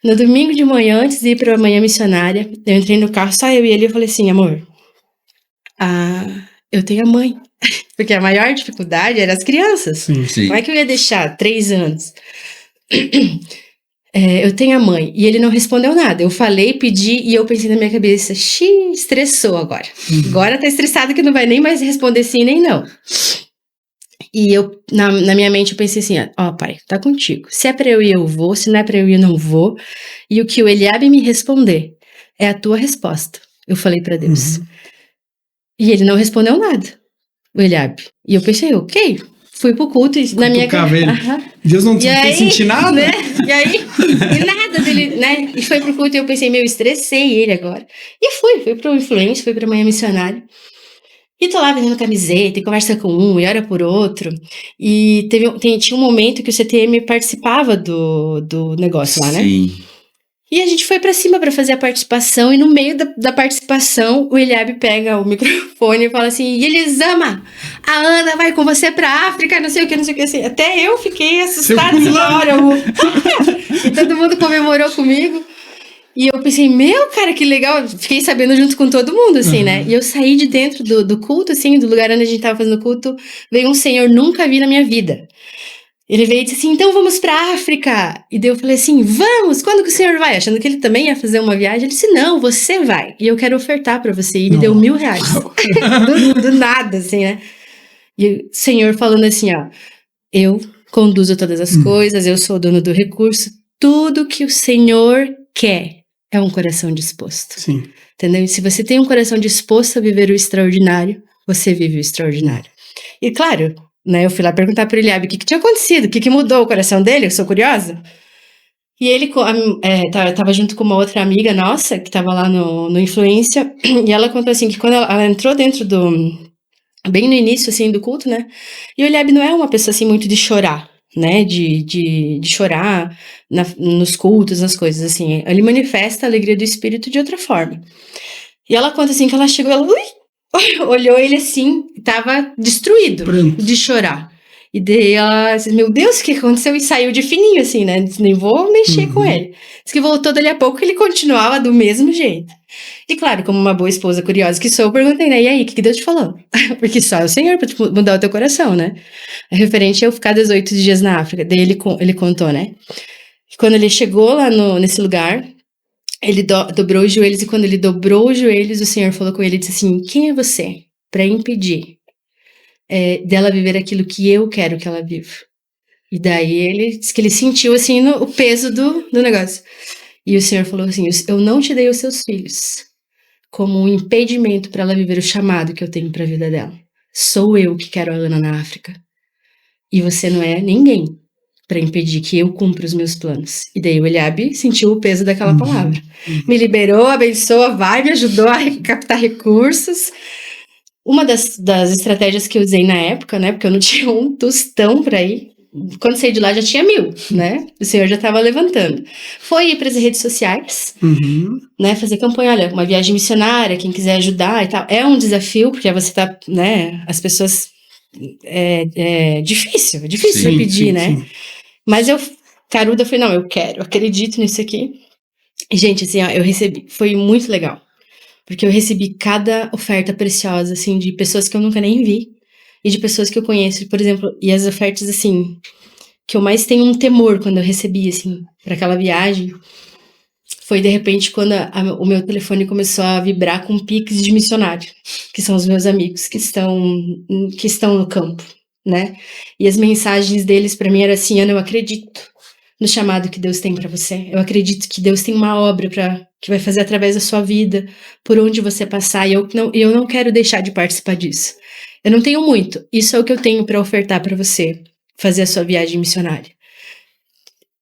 No domingo de manhã, antes de ir pra manhã missionária, eu entrei no carro, só eu e ele, eu falei assim, amor, eu tenho a mãe. Porque a maior dificuldade era as crianças. Sim. Como é que eu ia deixar 3 anos? Eu tenho a mãe. E ele não respondeu nada. Eu falei, pedi, e eu pensei na minha cabeça, estressou agora. Agora tá estressado que não vai nem mais responder sim nem não. E eu, na minha mente, eu pensei assim, ó, pai, tá contigo. Se é pra eu ir, eu vou. Se não é pra eu ir, eu não vou. E o que o Eliabe me responder é a tua resposta. Eu falei pra Deus. E ele não respondeu nada. O Eliabe. E eu pensei, ok, fui pro culto e na minha cabeça. Deus não te fez sentir nada? Né? E aí, e nada dele, né? E foi pro culto e eu pensei, estressei ele agora. E fui pro Influência, fui pra manhã missionária. E tô lá vendendo camiseta, e conversa com um, e ora por outro. E tinha um momento que o CTM participava do negócio lá, né? Sim. E a gente foi pra cima pra fazer a participação, e no meio da participação, o Eliabe pega o microfone e fala assim, e Elisama, a Ana vai com você pra África, não sei o que, assim. Até eu fiquei assustada na hora. E todo mundo comemorou comigo. E eu pensei, cara, que legal. Fiquei sabendo junto com todo mundo, assim, né? E eu saí de dentro do culto, assim, do lugar onde a gente tava fazendo culto, veio um senhor, nunca vi na minha vida. Ele veio e disse assim, então vamos pra África. E daí eu falei assim, vamos, quando que o senhor vai? Achando que ele também ia fazer uma viagem. Ele disse, não, você vai. E eu quero ofertar pra você. E ele deu R$1.000. do nada, assim, né? E o senhor falando assim, ó, eu conduzo todas as coisas, eu sou o dono do recurso. Tudo que o Senhor quer é um coração disposto. Sim. Entendeu? E se você tem um coração disposto a viver o extraordinário, você vive o extraordinário. E claro, né, eu fui lá perguntar para o Eliabe o que tinha acontecido, o que mudou o coração dele, eu sou curiosa. E ele tava junto com uma outra amiga nossa, que tava lá no Influência, e ela contou assim, que quando ela entrou dentro bem no início, assim, do culto, né, e o Eliabe não é uma pessoa, assim, muito de chorar, né, de chorar nos cultos, nas coisas, assim, ele manifesta a alegria do Espírito de outra forma. E ela conta, assim, que ela chegou, ela, olhou ele assim, tava destruído de chorar. E daí ela disse, meu Deus, o que aconteceu? E saiu de fininho, assim, né? Disse, nem vou mexer com ele. Diz que voltou dali a pouco, ele continuava do mesmo jeito. E claro, como uma boa esposa curiosa que sou, eu perguntei, né? E aí, o que Deus te falou? Porque só é o Senhor pra mudar o teu coração, né? É referente a eu ficar 18 dias na África. Daí ele contou, né? Que quando ele chegou lá nesse lugar, ele dobrou os joelhos, e quando ele dobrou os joelhos, o Senhor falou com ele e disse assim: quem é você para impedir dela viver aquilo que eu quero que ela viva? E daí ele disse que ele sentiu assim o peso do negócio. E o Senhor falou assim: eu não te dei os seus filhos como um impedimento para ela viver o chamado que eu tenho para a vida dela. Sou eu que quero a Ana na África. E você não é ninguém para impedir que eu cumpra os meus planos. E daí o Eliabe sentiu o peso daquela palavra. Me liberou, abençoou, me ajudou a captar recursos. Uma das estratégias que eu usei na época, né, porque eu não tinha um tostão para ir, quando saí de lá já tinha 1.000, né, o Senhor já estava levantando. Foi ir para as redes sociais, né, fazer campanha, olha, uma viagem missionária, quem quiser ajudar e tal. É um desafio, porque você tá, né, as pessoas... É difícil sim, pedir, sim, né? Sim. Mas caruda, falei, não, eu acredito nisso aqui. E, gente, assim, ó, eu recebi, foi muito legal. Porque eu recebi cada oferta preciosa, assim, de pessoas que eu nunca nem vi. E de pessoas que eu conheço, por exemplo, e as ofertas, assim, que eu mais tenho um temor quando eu recebi, assim, para aquela viagem, foi, de repente, quando o meu telefone começou a vibrar com piques de missionário, que são os meus amigos que estão no campo, né? E as mensagens deles para mim eram assim: Ana, eu acredito no chamado que Deus tem para você. Eu acredito que Deus tem uma obra que vai fazer através da sua vida, por onde você passar, e eu não quero deixar de participar disso. Eu não tenho muito, isso é o que eu tenho para ofertar para você, fazer a sua viagem missionária.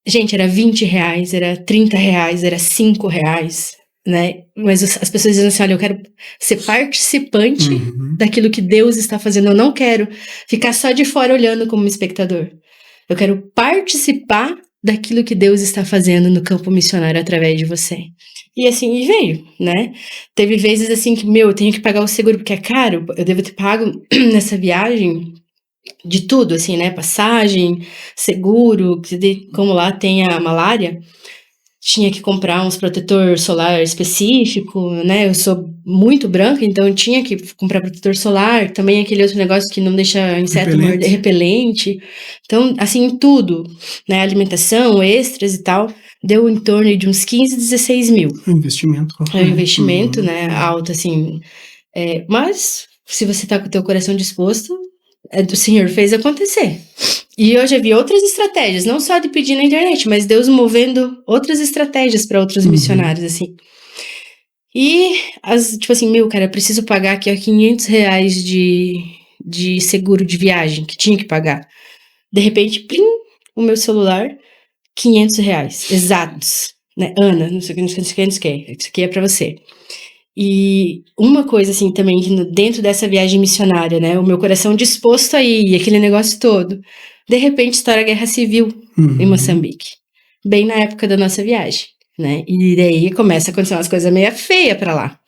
Gente, era R$20, era R$30, era R$5, né? Mas as pessoas dizem assim: olha, eu quero ser participante daquilo que Deus está fazendo. Eu não quero ficar só de fora olhando como espectador. Eu quero participar daquilo que Deus está fazendo no campo missionário através de você. E assim, veio, né? Teve vezes assim que, eu tenho que pagar o seguro porque é caro. Eu devo ter pago nessa viagem de tudo, assim, né, passagem, seguro, como lá tem a malária, tinha que comprar uns protetor solar específico, né, eu sou muito branca, então eu tinha que comprar protetor solar, também aquele outro negócio que não deixa inseto morder, repelente, então, assim, tudo, né, alimentação, extras e tal, deu em torno de uns 15, 16 mil. Investimento. Investimento, né, alto, assim, mas se você tá com o teu coração disposto, o Senhor fez acontecer. E eu já vi outras estratégias, não só de pedir na internet, mas Deus movendo outras estratégias para outros missionários, assim. E, tipo assim, cara, eu preciso pagar aqui R$500 de seguro de viagem, que tinha que pagar. De repente, plim, o meu celular, R$500, exatos. Né? Ana, não sei o que, isso aqui é para você. E uma coisa, assim, também, que dentro dessa viagem missionária, né, o meu coração disposto a ir, aquele negócio todo, de repente estoura a guerra civil em Moçambique, bem na época da nossa viagem, né, e daí começa a acontecer umas coisas meio feias pra lá.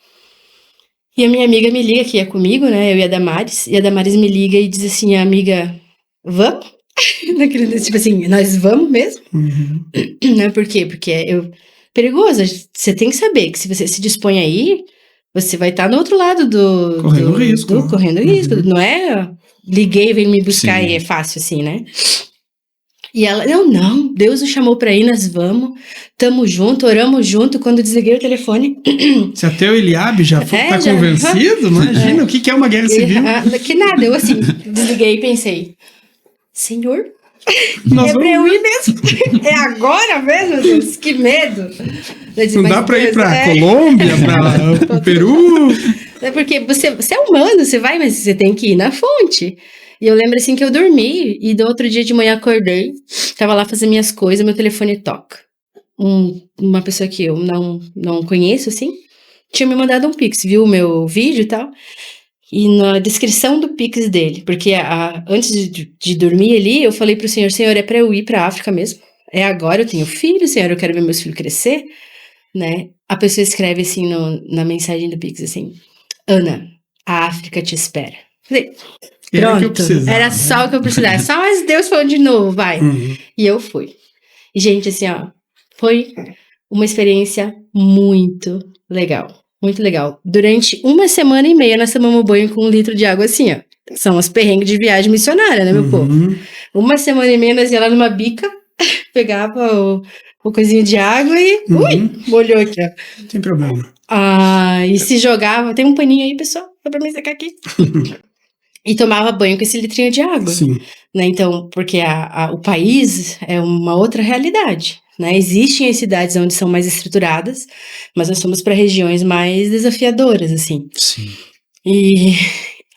E a minha amiga me liga, que ia comigo, né, eu e a Damares me liga e diz assim: amiga, vamos? Tipo assim, nós vamos mesmo? Né, por quê? Porque perigoso, você tem que saber que se você se dispõe a ir, você vai estar no outro lado correndo risco. Correndo risco, não é liguei, vem me buscar. Sim. E é fácil assim, né? E ela, não, Deus nos chamou pra ir, nós vamos, tamo junto, oramos junto. Quando desliguei o telefone... Se até o Eliabe já tá convencido, imagina, o que é uma guerra civil? Que nada, eu assim, desliguei e pensei: Senhor... Nós pra eu ir mesmo? É agora mesmo, Deus? Que medo! Não dá pra ir pra Colômbia, pra o Peru? É porque você é humano, você vai, mas você tem que ir na fonte. E eu lembro assim que eu dormi, e do outro dia de manhã acordei, tava lá fazendo minhas coisas, meu telefone toca. Uma pessoa que eu não conheço, assim, tinha me mandado um pix, viu o meu vídeo e tal. E na descrição do Pix dele, porque antes de dormir ali, eu falei pro Senhor: Senhor, é pra eu ir pra África mesmo? É agora, eu tenho filho, Senhor, eu quero ver meus filhos crescer, né? A pessoa escreve assim na mensagem do Pix, assim: Ana, a África te espera. Falei, pronto, era só o que eu precisava. Só mais Deus falou de novo, vai. E eu fui. E, gente, assim, ó, foi uma experiência muito legal. Muito legal. Durante 1,5 nós tomamos banho com 1 litro de água assim, ó. São os perrengues de viagem missionária, né, meu povo? 1,5 nós ia lá numa bica, pegava o coisinho de água e... Ui! Molhou aqui, ó. Não tem problema. E se jogava... Tem um paninho aí, pessoal? Só pra me secar aqui. E tomava banho com esse litrinho de água. Sim. Né? Então, porque o país é uma outra realidade. Né? Existem as cidades onde são mais estruturadas, mas nós fomos para regiões mais desafiadoras, assim. Sim. E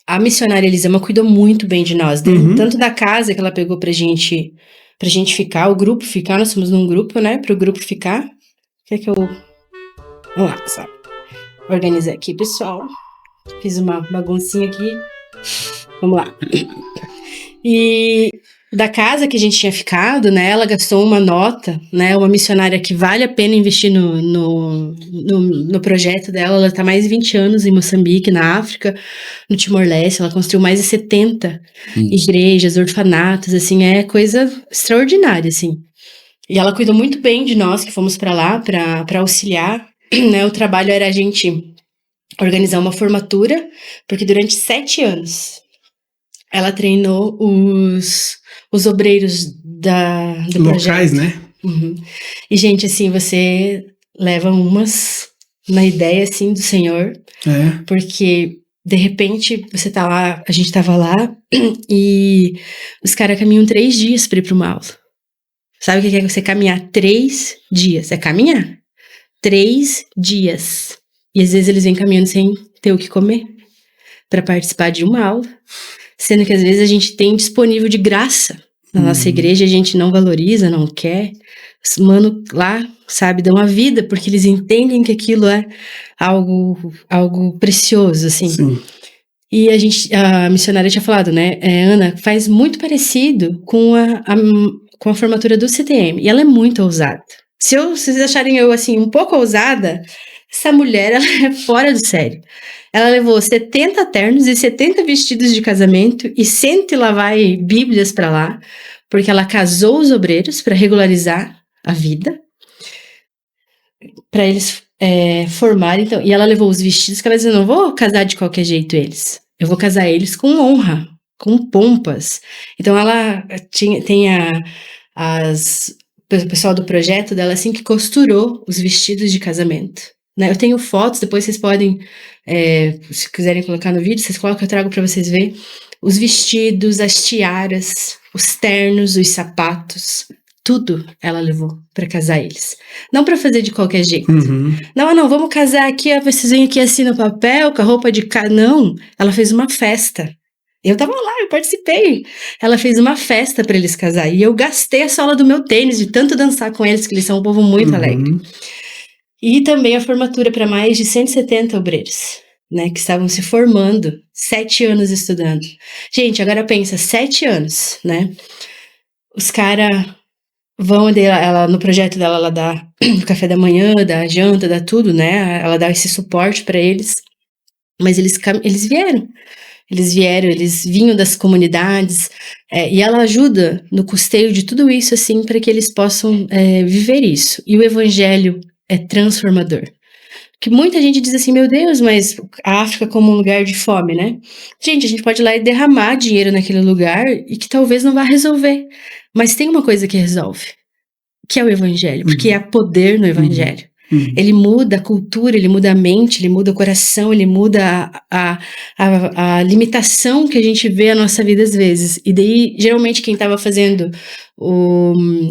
a missionária Elisama cuidou muito bem de nós, tanto da casa que ela pegou pra gente ficar, o grupo ficar, nós fomos num grupo, né, pro grupo ficar. Quer que eu... Vamos lá, pessoal. Organizar aqui, pessoal. Fiz uma baguncinha aqui. Vamos lá. E da casa que a gente tinha ficado, né, ela gastou uma nota, né, uma missionária que vale a pena investir no projeto dela. Ela está mais de 20 anos em Moçambique, na África, no Timor-Leste. Ela construiu mais de 70 igrejas, orfanatos, assim, é coisa extraordinária, assim. E ela cuidou muito bem de nós que fomos para lá para auxiliar, né, o trabalho era a gente organizar uma formatura, porque durante 7 anos ela treinou os obreiros do locais, projeto. né? E, gente, assim, você leva umas na ideia, assim, do Senhor. Porque, de repente, você tá lá, a gente tava lá, e os caras caminham 3 dias pra ir pra uma aula. Sabe o que é você caminhar 3 dias? É caminhar 3 dias. E às vezes eles vêm caminhando sem ter o que comer pra participar de uma aula. Sendo que às vezes a gente tem disponível de graça na nossa igreja, a gente não valoriza, não quer. Os mano lá, sabe, dão a vida, porque eles entendem que aquilo é algo precioso, assim. Sim. E a missionária tinha falado, né, Ana, faz muito parecido com a formatura do CTM, e ela é muito ousada. Se vocês acharem eu, assim, um pouco ousada, essa mulher, ela é fora do sério. Ela levou 70 ternos e 70 vestidos de casamento e 100 lá vai bíblias para lá, porque ela casou os obreiros para regularizar a vida, para eles formarem. Então, e ela levou os vestidos, que ela disse, eu não vou casar de qualquer jeito eles, eu vou casar eles com honra, com pompas. Então ela tem o pessoal do projeto dela, assim, que costurou os vestidos de casamento. Eu tenho fotos, depois vocês podem, se quiserem colocar no vídeo, vocês colocam, eu trago para vocês verem. Os vestidos, as tiaras, os ternos, os sapatos, tudo ela levou para casar eles. Não para fazer de qualquer jeito. Não, vamos casar aqui, vocês vêm aqui assim no papel, com a roupa de casa. Não, ela fez uma festa. Eu tava lá, eu participei. Ela fez uma festa para eles casar. E eu gastei a sola do meu tênis de tanto dançar com eles, que eles são um povo muito alegre. E também a formatura para mais de 170 obreiros, né, que estavam se formando, 7 anos estudando. Gente, agora pensa, 7 anos, né? Os caras vão, ela, no projeto dela, ela dá o café da manhã, dá a janta, dá tudo, né? Ela dá esse suporte para eles. Mas eles vieram. Eles vinham das comunidades, e ela ajuda no custeio de tudo isso, assim, para que eles possam viver isso. E o evangelho é transformador. Que muita gente diz assim, meu Deus, mas a África como um lugar de fome, né? Gente, a gente pode ir lá e derramar dinheiro naquele lugar e que talvez não vá resolver. Mas tem uma coisa que resolve, que é o evangelho, porque há poder no evangelho. Ele muda a cultura, ele muda a mente, ele muda o coração, ele muda a limitação que a gente vê na nossa vida às vezes. E daí, geralmente, quem estava fazendo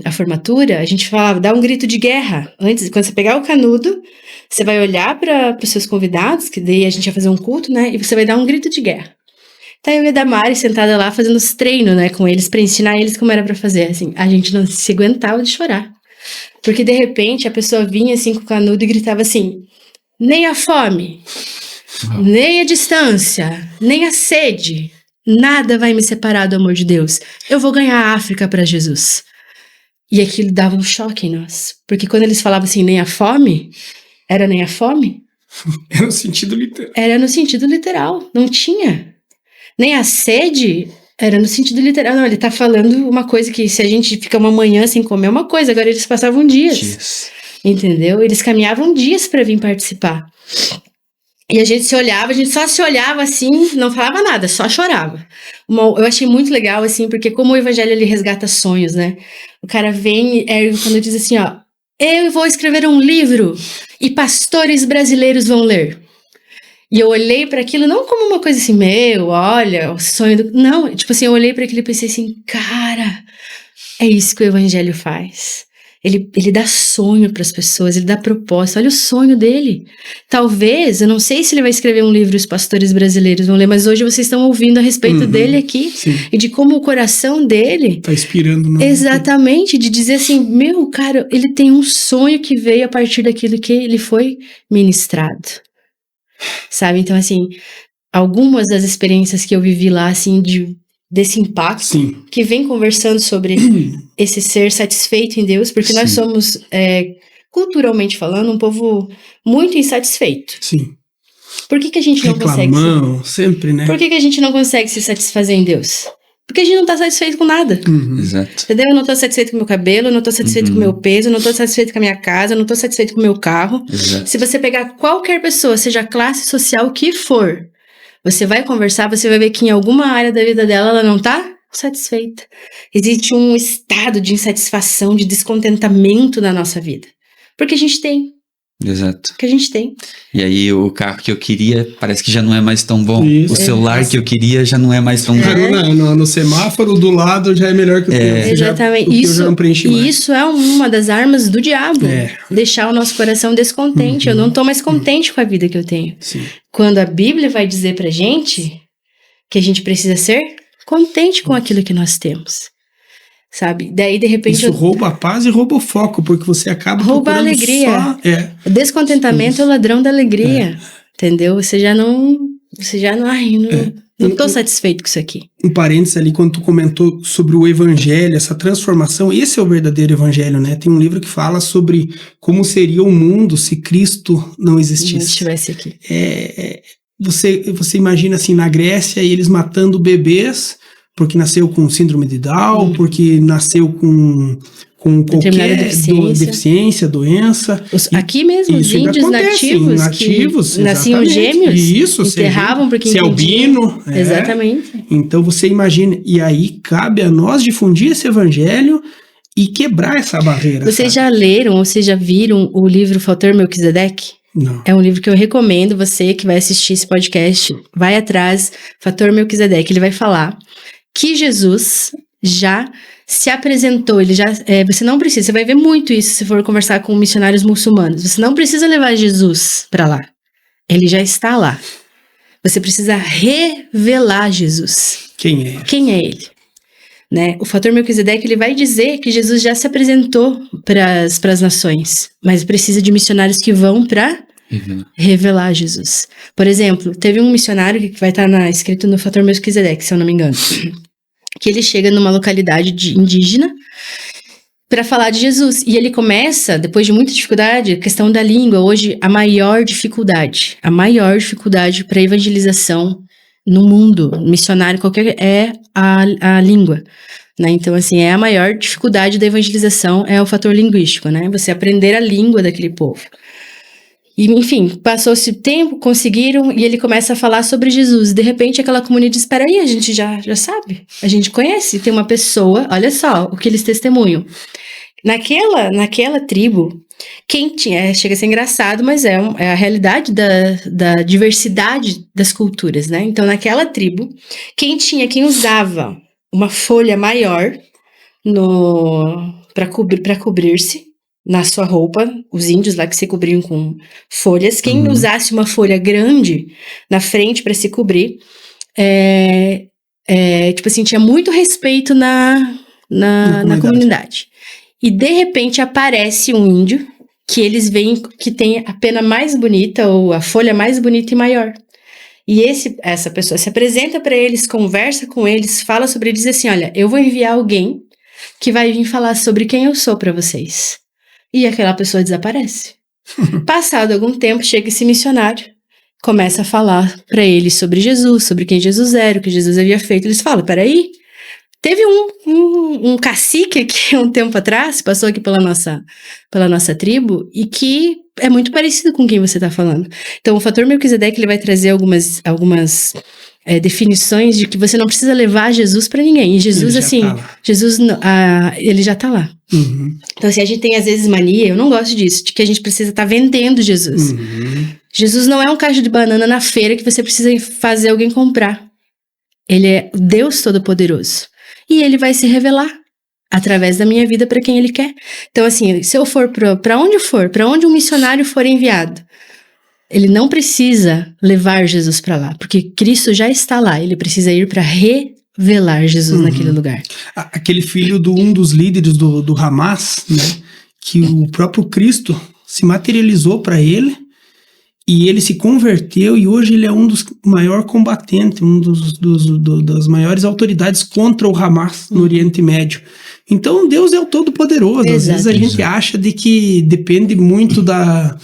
a formatura, a gente falava, dá um grito de guerra. Antes, quando você pegar o canudo, você vai olhar para os seus convidados, que daí a gente ia fazer um culto, né? E você vai dar um grito de guerra. Então eu e a Damari sentada lá fazendo os treinos, né, com eles, para ensinar eles como era para fazer. Assim, a gente não se aguentava de chorar. Porque de repente a pessoa vinha assim com o canudo e gritava assim, nem a fome, nem a distância, nem a sede, nada vai me separar do amor de Deus. Eu vou ganhar a África para Jesus. E aquilo dava um choque em nós. Porque quando eles falavam assim, nem a fome, era nem a fome? Era no sentido literal. Era no sentido literal, não tinha. Nem a sede... Era no sentido literal. Não, ele tá falando uma coisa que se a gente fica uma manhã sem comer é uma coisa, agora eles passavam dias. Entendeu? Eles caminhavam dias para vir participar. E a gente se olhava, a gente só se olhava assim, não falava nada, só chorava. Eu achei muito legal, assim, porque como o evangelho, ele resgata sonhos, né? O cara vem, quando diz assim, ó, eu vou escrever um livro e pastores brasileiros vão ler. E eu olhei para aquilo não como uma coisa assim, olha, o sonho do... Não, tipo assim, eu olhei para aquilo e pensei assim, cara, é isso que o evangelho faz. Ele dá sonho para as pessoas, ele dá propósito. Olha o sonho dele. Talvez, eu não sei se ele vai escrever um livro e os pastores brasileiros vão ler, mas hoje vocês estão ouvindo a respeito dele aqui. Sim. E de como o coração dele... Tá inspirando. Exatamente, de dizer assim, cara, ele tem um sonho que veio a partir daquilo que ele foi ministrado. Sabe? Então, assim, algumas das experiências que eu vivi lá, assim, desse impacto, Sim. que vem conversando sobre esse ser satisfeito em Deus, porque nós somos, culturalmente falando, um povo muito insatisfeito. Sim. Por que a gente não consegue? Sempre, né? Por que a gente não consegue se satisfazer em Deus? Porque a gente não tá satisfeito com nada. Exato. Entendeu? Eu não tô satisfeito com o meu cabelo, eu não tô satisfeito com o meu peso, eu não tô satisfeito com a minha casa, eu não tô satisfeito com o meu carro. Exato. Se você pegar qualquer pessoa, seja classe social que for, você vai conversar, você vai ver que em alguma área da vida dela ela não tá satisfeita. Existe um estado de insatisfação, de descontentamento na nossa vida. Porque a gente tem. Exato. Que a gente tem. E aí o carro que eu queria parece que já não é mais tão bom. Isso. O celular que eu queria já não é mais tão bom. No semáforo do lado já é melhor que o teu. Exatamente. Eu já não preenchi mais. Isso é uma das armas do diabo. Deixar o nosso coração descontente. Eu não tô mais contente com a vida que eu tenho. Sim. Quando a Bíblia vai dizer pra gente que a gente precisa ser contente com aquilo que nós temos. Sabe? Daí, de repente... Isso rouba a paz e rouba o foco, porque você acaba rouba a alegria. O descontentamento é o ladrão da alegria. Entendeu? Você já não... Não tô satisfeito com isso aqui. Um parênteses ali, quando tu comentou sobre o evangelho, essa transformação, esse é o verdadeiro evangelho, né? Tem um livro que fala sobre como seria o mundo se Cristo não existisse. Não estivesse aqui. Você imagina assim, na Grécia, eles matando bebês porque nasceu com síndrome de Down, porque nasceu com qualquer deficiência, doença. Aqui mesmo, os índios nativos que nasciam gêmeos, isso, enterravam porque ser albino. Exatamente. Então você imagina, e aí cabe a nós difundir esse evangelho e quebrar essa barreira. Vocês já leram ou vocês já viram o livro Fator Melquisedeque? Não. É um livro que eu recomendo, você que vai assistir esse podcast, vai atrás, Fator Melquisedeque, ele vai falar que Jesus já se apresentou, você não precisa, você vai ver muito isso se for conversar com missionários muçulmanos, você não precisa levar Jesus para lá, ele já está lá, você precisa revelar Jesus. Quem é ele? Né? O Fator Melquisedeque, ele vai dizer que Jesus já se apresentou para as nações, mas precisa de missionários que vão para revelar Jesus. Por exemplo, teve um missionário que vai estar escrito no Fator Melquisedeque, se eu não me engano, que ele chega numa localidade indígena para falar de Jesus. E ele começa, depois de muita dificuldade, a questão da língua. Hoje, a maior dificuldade para evangelização no mundo, missionário qualquer, é a língua. Né? Então, assim, a maior dificuldade da evangelização é o fator linguístico, né? Você aprender a língua daquele povo. E, enfim, passou-se tempo, conseguiram, e ele começa a falar sobre Jesus. De repente, aquela comunidade diz, espera aí, a gente já sabe, a gente conhece, tem uma pessoa, olha só o que eles testemunham. Naquela tribo, quem tinha, chega a ser engraçado, mas é a realidade da diversidade das culturas, né? Então, naquela tribo, quem usava uma folha maior para cobrir-se, na sua roupa, os índios lá que se cobriam com folhas, quem usasse uma folha grande na frente para se cobrir, tipo assim, tinha muito respeito na comunidade. E de repente aparece um índio que eles veem que tem a pena mais bonita ou a folha mais bonita e maior. E essa pessoa se apresenta para eles, conversa com eles, fala sobre eles, diz assim, olha, eu vou enviar alguém que vai vir falar sobre quem eu sou para vocês. E aquela pessoa desaparece. Passado algum tempo, chega esse missionário, começa a falar para eles sobre Jesus, sobre quem Jesus era, o que Jesus havia feito. Eles falam, peraí, teve um cacique que um tempo atrás passou aqui pela nossa tribo e que é muito parecido com quem você está falando. Então, o fator Melquisedeque, ele vai trazer algumas definições de que você não precisa levar Jesus para ninguém. E Jesus, assim, Jesus, ele já está lá. Uhum. Então, assim, a gente tem às vezes mania, eu não gosto disso, de que a gente precisa estar vendendo Jesus. Jesus não é um caixa de banana na feira que você precisa fazer alguém comprar. Ele é Deus Todo-Poderoso. E ele vai se revelar através da minha vida para quem ele quer. Então, assim, se eu for para onde um missionário for enviado, ele não precisa levar Jesus para lá, porque Cristo já está lá. Ele precisa ir para revelar Jesus naquele lugar. Aquele filho de um dos líderes do Hamas, né, que o próprio Cristo se materializou para ele, e ele se converteu, e hoje ele é um dos maiores combatentes, das maiores autoridades contra o Hamas no Oriente Médio. Então, Deus é o Todo-Poderoso. Às vezes a gente acha de que depende muito da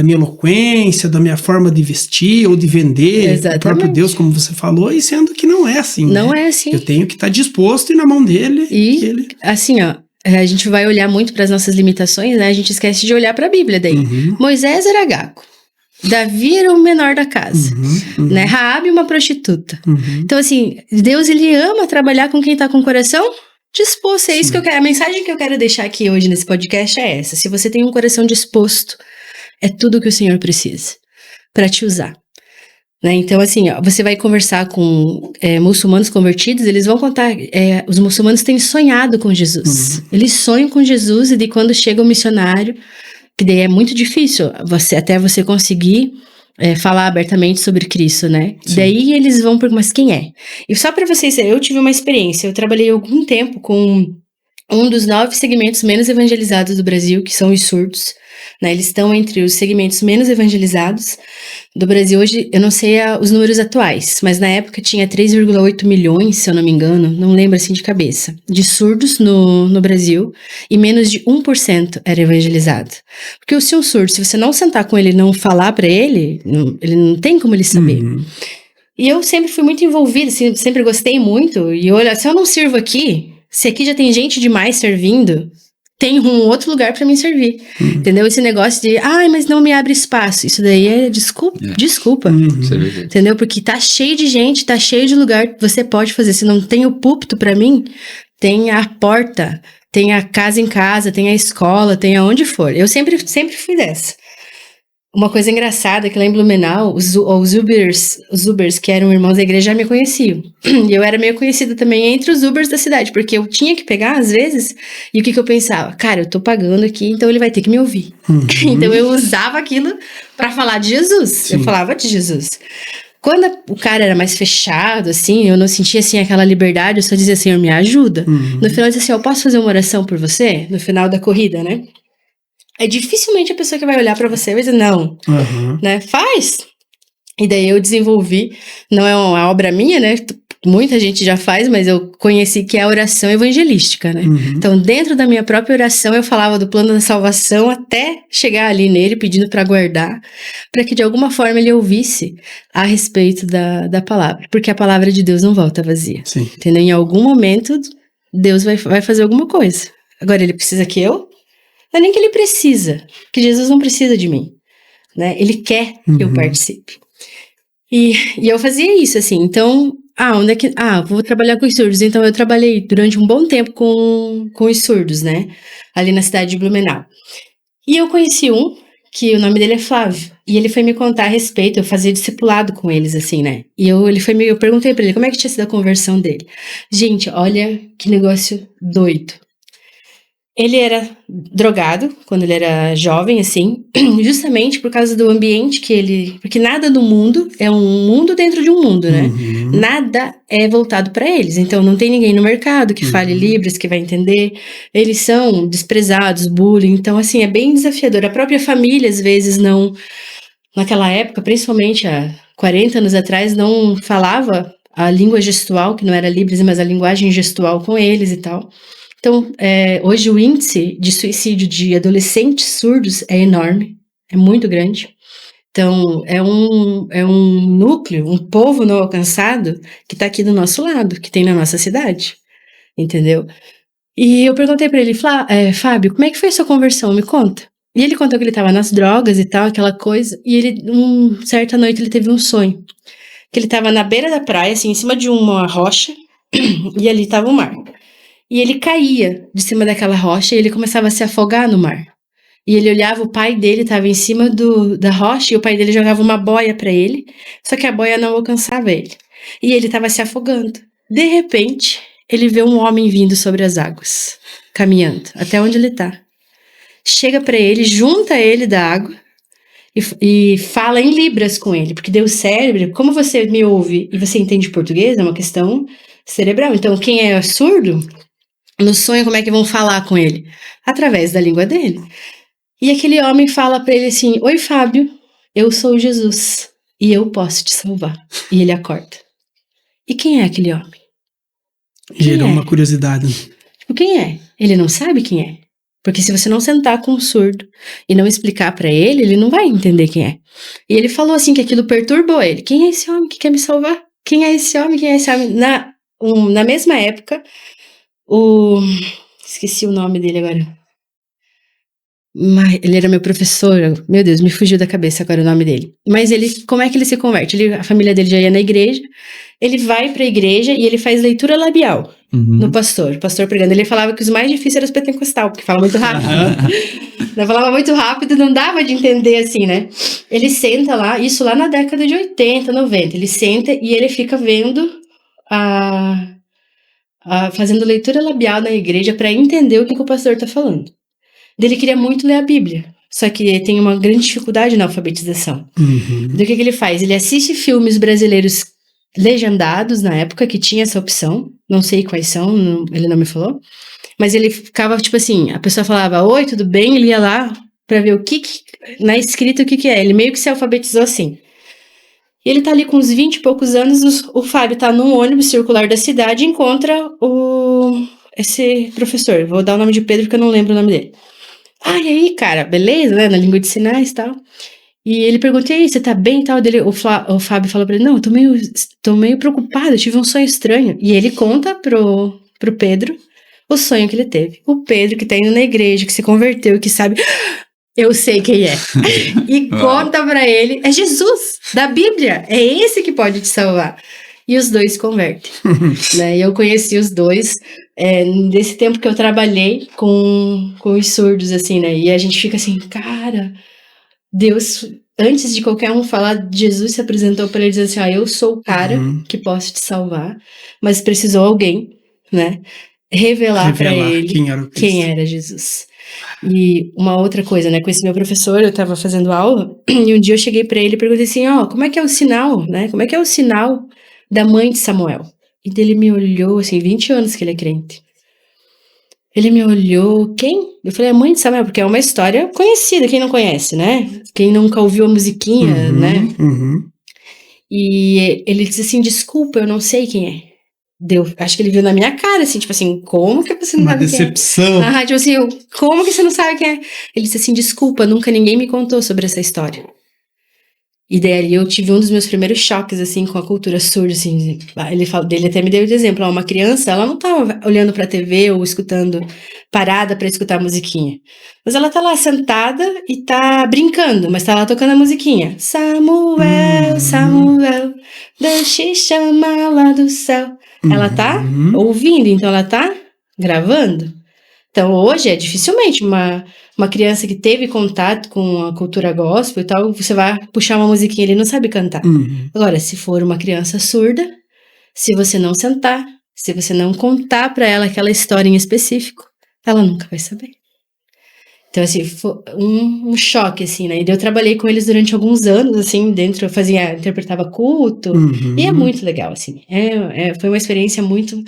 minha eloquência, da minha forma de vestir ou de vender. O próprio Deus, como você falou, e sendo que não é assim. Não é assim. Eu tenho que estar disposto e na mão dele. E, assim, ó, a gente vai olhar muito para as nossas limitações, né? A gente esquece de olhar para a Bíblia daí. Moisés era gago. Davi era o menor da casa, né? Raabe, uma prostituta. Então, assim, Deus, ele ama trabalhar com quem tá com o coração disposto. É isso que eu quero. A mensagem que eu quero deixar aqui hoje nesse podcast é essa. Se você tem um coração disposto, é tudo que o Senhor precisa para te usar. Né? Então, assim, ó, você vai conversar com muçulmanos convertidos, eles vão contar, os muçulmanos têm sonhado com Jesus. Eles sonham com Jesus, e de quando chega o missionário, que daí é muito difícil até você conseguir falar abertamente sobre Cristo, né? Sim. Daí eles vão perguntar, mas quem é? E só para vocês, eu tive uma experiência, eu trabalhei algum tempo com um dos 9 segmentos menos evangelizados do Brasil, que são os surdos, né? Eles estão entre os segmentos menos evangelizados do Brasil. Hoje, eu não sei os números atuais, mas na época tinha 3,8 milhões, se eu não me engano, não lembro assim de cabeça, de surdos no Brasil, e menos de 1% era evangelizado. Porque se um surdo, se você não sentar com ele e não falar para ele, ele não tem como ele saber. E eu sempre fui muito envolvida, assim, sempre gostei muito, e olha, se eu não sirvo aqui, se aqui já tem gente demais servindo, tem um outro lugar para mim servir, entendeu? Esse negócio de, mas não me abre espaço, isso daí é desculpa, entendeu? Porque tá cheio de gente, tá cheio de lugar que você pode fazer. Se não tem o púlpito para mim, tem a porta, tem a casa em casa, tem a escola, tem aonde for. Eu sempre fui dessa. Uma coisa engraçada é que lá em Blumenau, os Ubers, que eram irmãos da igreja, já me conheciam. E eu era meio conhecida também entre os Ubers da cidade, porque eu tinha que pegar, às vezes, e o que eu pensava? Cara, eu tô pagando aqui, então ele vai ter que me ouvir. Então eu usava aquilo pra falar de Jesus. Sim. Eu falava de Jesus. Quando o cara era mais fechado, assim, eu não sentia, assim, aquela liberdade, eu só dizia, Senhor, me ajuda. No final eu dizia assim, eu posso fazer uma oração por você? No final da corrida, né? É dificilmente a pessoa que vai olhar pra você vai dizer, não, né? Faz! E daí eu desenvolvi, não é uma obra minha, né? Muita gente já faz, mas eu conheci que é a oração evangelística, né? Então, dentro da minha própria oração, eu falava do plano da salvação até chegar ali nele, pedindo pra guardar, para que de alguma forma ele ouvisse a respeito da palavra. Porque a palavra de Deus não volta vazia. Sim. Entendeu? Em algum momento, Deus vai fazer alguma coisa. Agora, ele precisa que eu... Não é nem que ele precisa, que Jesus não precisa de mim, né? Ele quer que eu participe. E eu fazia isso, assim, então, vou trabalhar com os surdos. Então, eu trabalhei durante um bom tempo com os surdos, né? Ali na cidade de Blumenau. E eu conheci um, que o nome dele é Flávio, e ele foi me contar a respeito, eu fazia discipulado com eles, assim, né? E eu perguntei pra ele como é que tinha sido a conversão dele. Gente, olha que negócio doido. Ele era drogado quando ele era jovem, assim, justamente por causa do ambiente porque nada do mundo é um mundo dentro de um mundo, né? Nada é voltado para eles. Então, não tem ninguém no mercado que fale Libras, que vai entender. Eles são desprezados, bullying. Então, assim, é bem desafiador. A própria família, às vezes, não... Naquela época, principalmente há 40 anos atrás, não falava a língua gestual, que não era Libras, mas a linguagem gestual com eles e tal. Então, hoje o índice de suicídio de adolescentes surdos é enorme, é muito grande. Então, é um núcleo, um povo não alcançado que está aqui do nosso lado, que tem na nossa cidade, entendeu? E eu perguntei para ele, Fábio, como é que foi a sua conversão? Me conta. E ele contou que ele tava nas drogas e tal, aquela coisa. E ele, certa noite, ele teve um sonho. Que ele tava na beira da praia, assim, em cima de uma rocha. E ali tava o mar. E ele caía de cima daquela rocha e ele começava a se afogar no mar. E ele olhava, o pai dele estava em cima da rocha e o pai dele jogava uma boia para ele, só que a boia não alcançava ele. E ele estava se afogando. De repente, ele vê um homem vindo sobre as águas, caminhando até onde ele está. Chega para ele, junta ele da água e fala em libras com ele, porque deu cérebro. Como você me ouve e você entende português, é uma questão cerebral. Então, quem é surdo, no sonho, como é que vão falar com ele? Através da língua dele. E aquele homem fala pra ele assim: oi, Fábio, eu sou Jesus e eu posso te salvar. E ele acorda. E quem é aquele homem? Gerou uma curiosidade. Tipo, quem é? Ele não sabe quem é. Porque se você não sentar com um surdo e não explicar pra ele, ele não vai entender quem é. E ele falou assim que aquilo perturbou ele. Quem é esse homem que quer me salvar? Quem é esse homem? Quem é esse homem? Na mesma época, esqueci o nome dele agora. Ele era meu professor, meu Deus, me fugiu da cabeça agora o nome dele. Mas ele, como é que ele se converte? A família dele já ia na igreja, ele vai pra igreja e ele faz leitura labial no pastor. O pastor pregando, ele falava que os mais difíceis eram os pentecostal, porque fala muito rápido. Ele falava muito rápido, não dava de entender assim, né? Ele senta lá, isso lá na década de 80, 90, ele senta e ele fica vendo fazendo leitura labial na igreja pra entender o que o pastor tá falando. Ele queria muito ler a Bíblia, só que tem uma grande dificuldade na alfabetização. Do que ele faz? Ele assiste filmes brasileiros legendados na época, que tinha essa opção, não sei quais são, ele não me falou, mas ele ficava tipo assim, a pessoa falava, oi, tudo bem? Ele ia lá pra ver na escrita o que é, ele meio que se alfabetizou assim. E ele tá ali com uns 20 e poucos anos, o Fábio tá num ônibus circular da cidade e encontra esse professor, vou dar o nome de Pedro porque eu não lembro o nome dele. E aí, cara, beleza, né? Na língua de sinais e tal. E ele pergunta, e aí, você tá bem e tal? O Fábio falou pra ele, não, eu tô meio preocupado, eu tive um sonho estranho. E ele conta pro Pedro o sonho que ele teve. O Pedro, que tá indo na igreja, que se converteu, que sabe, eu sei quem é. E conta pra ele, é Jesus, da Bíblia, é esse que pode te salvar. E os dois se convertem. Né? E eu conheci os dois desse tempo que eu trabalhei com os surdos, assim, né? E a gente fica assim, cara, Deus, antes de qualquer um falar, Jesus se apresentou para ele e disse assim, eu sou o cara que posso te salvar, mas precisou alguém, né? Revelar para ele quem era Jesus. E uma outra coisa, né? Com esse meu professor, eu tava fazendo aula, e um dia eu cheguei para ele e perguntei assim, como é que é o sinal, né? Como é que é o sinal da mãe de Samuel? E ele me olhou, assim, 20 anos que ele é crente. Ele me olhou, quem? Eu falei, a mãe de Samuel, porque é uma história conhecida, quem não conhece, né? Quem nunca ouviu a musiquinha, né? E ele disse assim, desculpa, eu não sei quem é. Acho que ele viu na minha cara, assim, tipo assim, como que você não sabe quem é? Uma decepção. Tipo assim, como que você não sabe quem é? Ele disse assim, desculpa, nunca ninguém me contou sobre essa história. E daí eu tive um dos meus primeiros choques, assim, com a cultura surda, assim. Ele até me deu de exemplo, uma criança, ela não tá olhando pra TV ou parada pra escutar a musiquinha. Mas ela tá lá sentada e tá brincando, mas tá lá tocando a musiquinha. Samuel, Samuel, Deus te chama lá do céu. Ela tá ouvindo, então ela tá gravando. Então hoje é dificilmente uma criança que teve contato com a cultura gospel e tal, você vai puxar uma musiquinha, ele não sabe cantar. Agora, se for uma criança surda, se você não sentar, se você não contar pra ela aquela história em específico, ela nunca vai saber. Então, assim, foi um choque, assim, né? E eu trabalhei com eles durante alguns anos, assim, dentro, interpretava culto, e é muito legal, assim. Foi uma experiência muito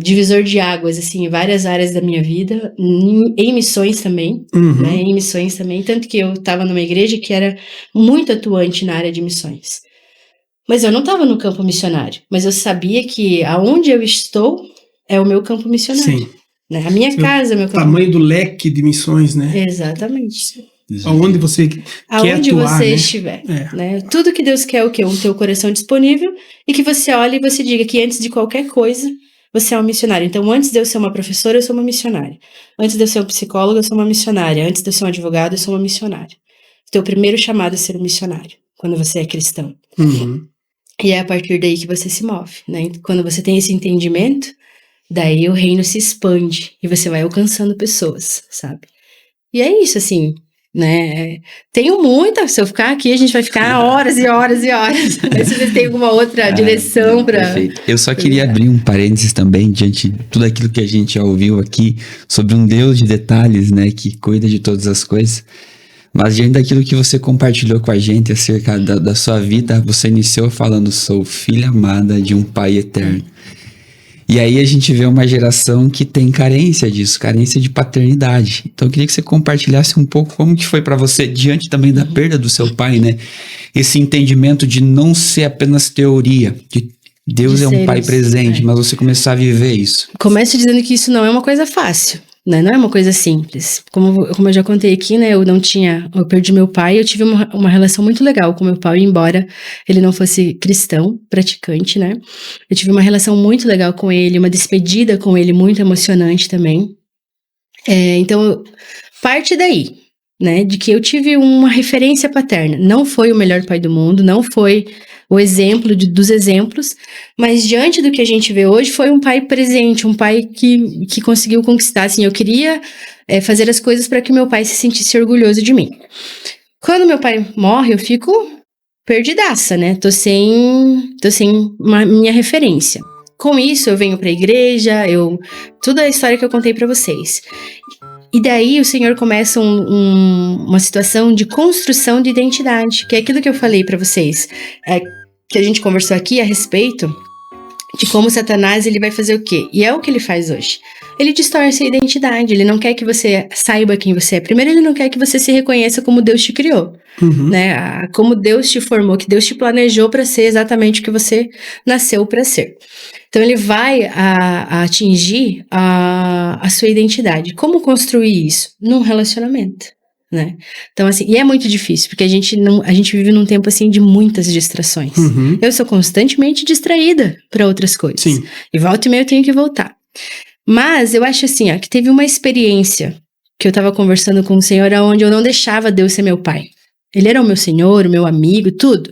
divisor de águas, assim, em várias áreas da minha vida, em missões também, né? Em missões também, tanto que eu estava numa igreja que era muito atuante na área de missões. Mas eu não estava no campo missionário, mas eu sabia que aonde eu estou é o meu campo missionário. Sim. Né? A minha casa é o meu campo. O tamanho do leque de missões, né? Exatamente. Aonde você quer aonde atuar, você né? estiver. Né? Tudo que Deus quer é o quê? O teu coração disponível e que você olhe e você diga que antes de qualquer coisa, você é um missionário. Então, antes de eu ser uma professora, eu sou uma missionária. Antes de eu ser um psicólogo, eu sou uma missionária. Antes de eu ser um advogado, eu sou uma missionária. O teu primeiro chamado é ser um missionário, quando você é cristão. E é a partir daí que você se move, né? Quando você tem esse entendimento, daí o reino se expande e você vai alcançando pessoas, sabe? E é isso, assim, né? Tenho muita, se eu ficar aqui, a gente vai ficar horas e horas e horas. Não sei se você tem alguma outra direção para... Perfeito. Eu só queria abrir um parênteses também, diante de tudo aquilo que a gente já ouviu aqui, sobre um Deus de detalhes, né, que cuida de todas as coisas. Mas diante daquilo que você compartilhou com a gente acerca da sua vida, você iniciou falando, sou filha amada de um pai eterno. E aí a gente vê uma geração que tem carência disso, carência de paternidade. Então eu queria que você compartilhasse um pouco como que foi para você, diante também da perda do seu pai, né? Esse entendimento de não ser apenas teoria, de Deus é um pai presente, mas você começar a viver isso. Começo dizendo que isso não é uma coisa fácil, né? Não é uma coisa simples. Como eu já contei aqui, né? Eu perdi meu pai, eu tive uma relação muito legal com meu pai, embora ele não fosse cristão, praticante, né? Eu tive uma relação muito legal com ele, uma despedida com ele muito emocionante também. Então, parte daí, né? De que eu tive uma referência paterna. Não foi o melhor pai do mundo, não foi o exemplo dos exemplos, mas diante do que a gente vê hoje, foi um pai presente, um pai que conseguiu conquistar, assim, eu queria fazer as coisas para que meu pai se sentisse orgulhoso de mim. Quando meu pai morre, eu fico perdidaça, né, tô sem minha referência. Com isso, eu venho pra igreja, toda a história que eu contei para vocês. E daí o Senhor começa uma situação de construção de identidade, que é aquilo que eu falei para vocês, que a gente conversou aqui a respeito de como Satanás ele vai fazer o quê? E é o que ele faz hoje. Ele distorce a identidade, ele não quer que você saiba quem você é. Primeiro, ele não quer que você se reconheça como Deus te criou, né? Como Deus te formou, que Deus te planejou para ser exatamente o que você nasceu para ser. Então, ele vai atingir a sua identidade. Como construir isso? Num relacionamento, né? Então, assim, e é muito difícil, porque a gente vive num tempo, assim, de muitas distrações. Eu sou constantemente distraída para outras coisas. Sim. E volta e meia eu tenho que voltar. Mas eu acho assim, que teve uma experiência que eu tava conversando com o Senhor, onde eu não deixava Deus ser meu pai. Ele era o meu Senhor, o meu amigo, tudo,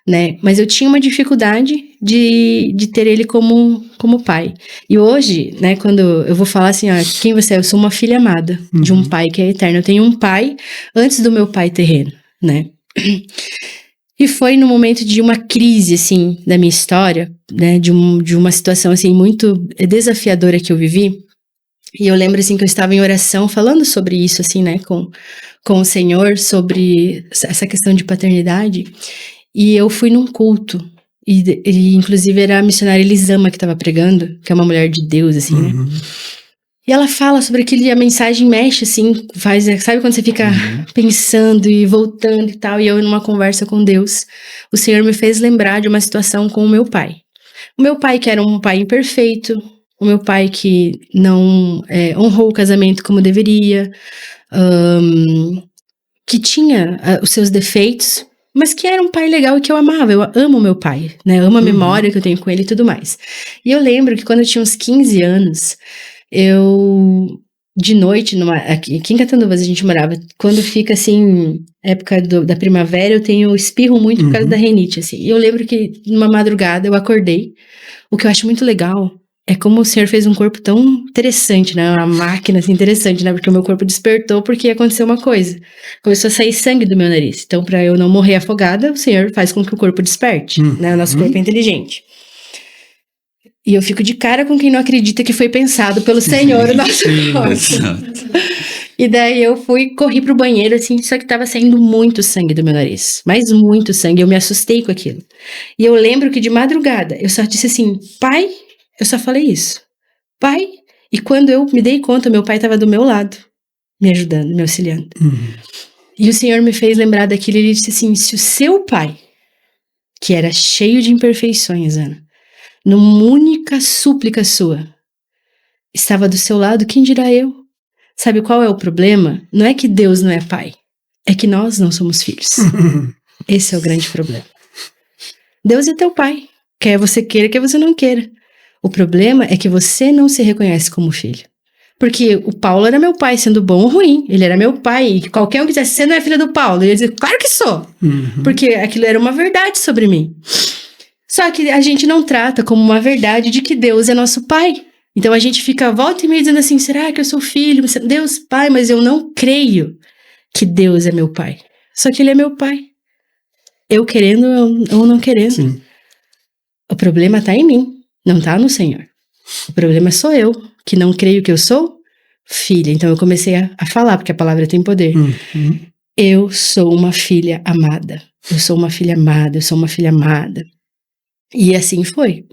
né? Mas eu tinha uma dificuldade de ter ele como pai. E hoje, né, quando eu vou falar assim, quem você é? Eu sou uma filha amada de um pai que é eterno. Eu tenho um pai antes do meu pai terreno, né? E foi no momento de uma crise, assim, da minha história, né, de uma situação, assim, muito desafiadora que eu vivi. E eu lembro, assim, que eu estava em oração falando sobre isso, assim, né, com o Senhor, sobre essa questão de paternidade. E eu fui num culto, e inclusive era a missionária Elisama que estava pregando, que é uma mulher de Deus, assim, né. E ela fala sobre aquilo e a mensagem mexe, assim, sabe quando você fica pensando e voltando e tal, e eu numa conversa com Deus, o Senhor me fez lembrar de uma situação com o meu pai. O meu pai que era um pai imperfeito, o meu pai que não honrou o casamento como deveria, que tinha os seus defeitos, mas que era um pai legal e que eu amava. Eu amo meu pai, né? Eu amo a memória que eu tenho com ele e tudo mais. E eu lembro que quando eu tinha uns 15 anos, de noite, aqui em Catanduvas a gente morava, quando fica assim, época da primavera, eu espirro muito por causa da rinite, assim. E eu lembro que numa madrugada eu acordei. O que eu acho muito legal é como o Senhor fez um corpo tão interessante, né? Uma máquina assim interessante, né? Porque o meu corpo despertou porque aconteceu uma coisa. Começou a sair sangue do meu nariz. Então, para eu não morrer afogada, o Senhor faz com que o corpo desperte, né? O nosso corpo é inteligente. E eu fico de cara com quem não acredita que foi pensado pelo Senhor o nosso corpo. E daí eu corri pro banheiro, assim, só que tava saindo muito sangue do meu nariz. Mas muito sangue, eu me assustei com aquilo. E eu lembro que de madrugada, eu só disse assim, pai, eu só falei isso, pai. E quando eu me dei conta, meu pai tava do meu lado, me ajudando, me auxiliando. E o Senhor me fez lembrar daquilo, ele disse assim, se o seu pai, que era cheio de imperfeições, Ana, numa única súplica sua, estava do seu lado, quem dirá eu? Sabe qual é o problema? Não é que Deus não é pai, é que nós não somos filhos. Esse é o grande problema. Deus é teu pai, quer você queira, quer você não queira. O problema é que você não se reconhece como filho. Porque o Paulo era meu pai, sendo bom ou ruim. Ele era meu pai. E qualquer um que dissesse, você não é filha do Paulo. Eu ia dizer, claro que sou. Porque aquilo era uma verdade sobre mim. Só que a gente não trata como uma verdade de que Deus é nosso pai. Então a gente fica volta e meia dizendo assim, será que eu sou filho? Deus pai, mas eu não creio que Deus é meu pai. Só que ele é meu pai. Eu querendo ou não querendo. Sim. O problema tá em mim, não tá no Senhor. O problema sou eu, que não creio que eu sou filha. Então eu comecei a falar, porque a palavra tem poder. Eu sou uma filha amada. Eu sou uma filha amada, eu sou uma filha amada. E assim foi.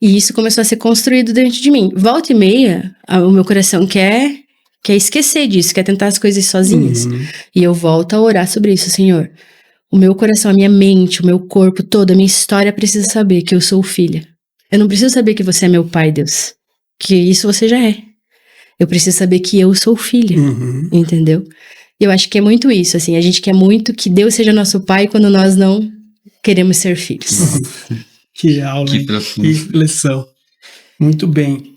E isso começou a ser construído dentro de mim. Volta e meia, o meu coração quer esquecer disso, quer tentar as coisas sozinhas. E eu volto a orar sobre isso, Senhor. O meu coração, a minha mente, o meu corpo todo, a minha história precisa saber que eu sou filha. Eu não preciso saber que você é meu pai, Deus. Que isso você já é. Eu preciso saber que eu sou filha. Entendeu? E eu acho que é muito isso, assim. A gente quer muito que Deus seja nosso pai quando nós não queremos ser filhos. Que aula, Que hein? profundo. Que lição. Muito bem.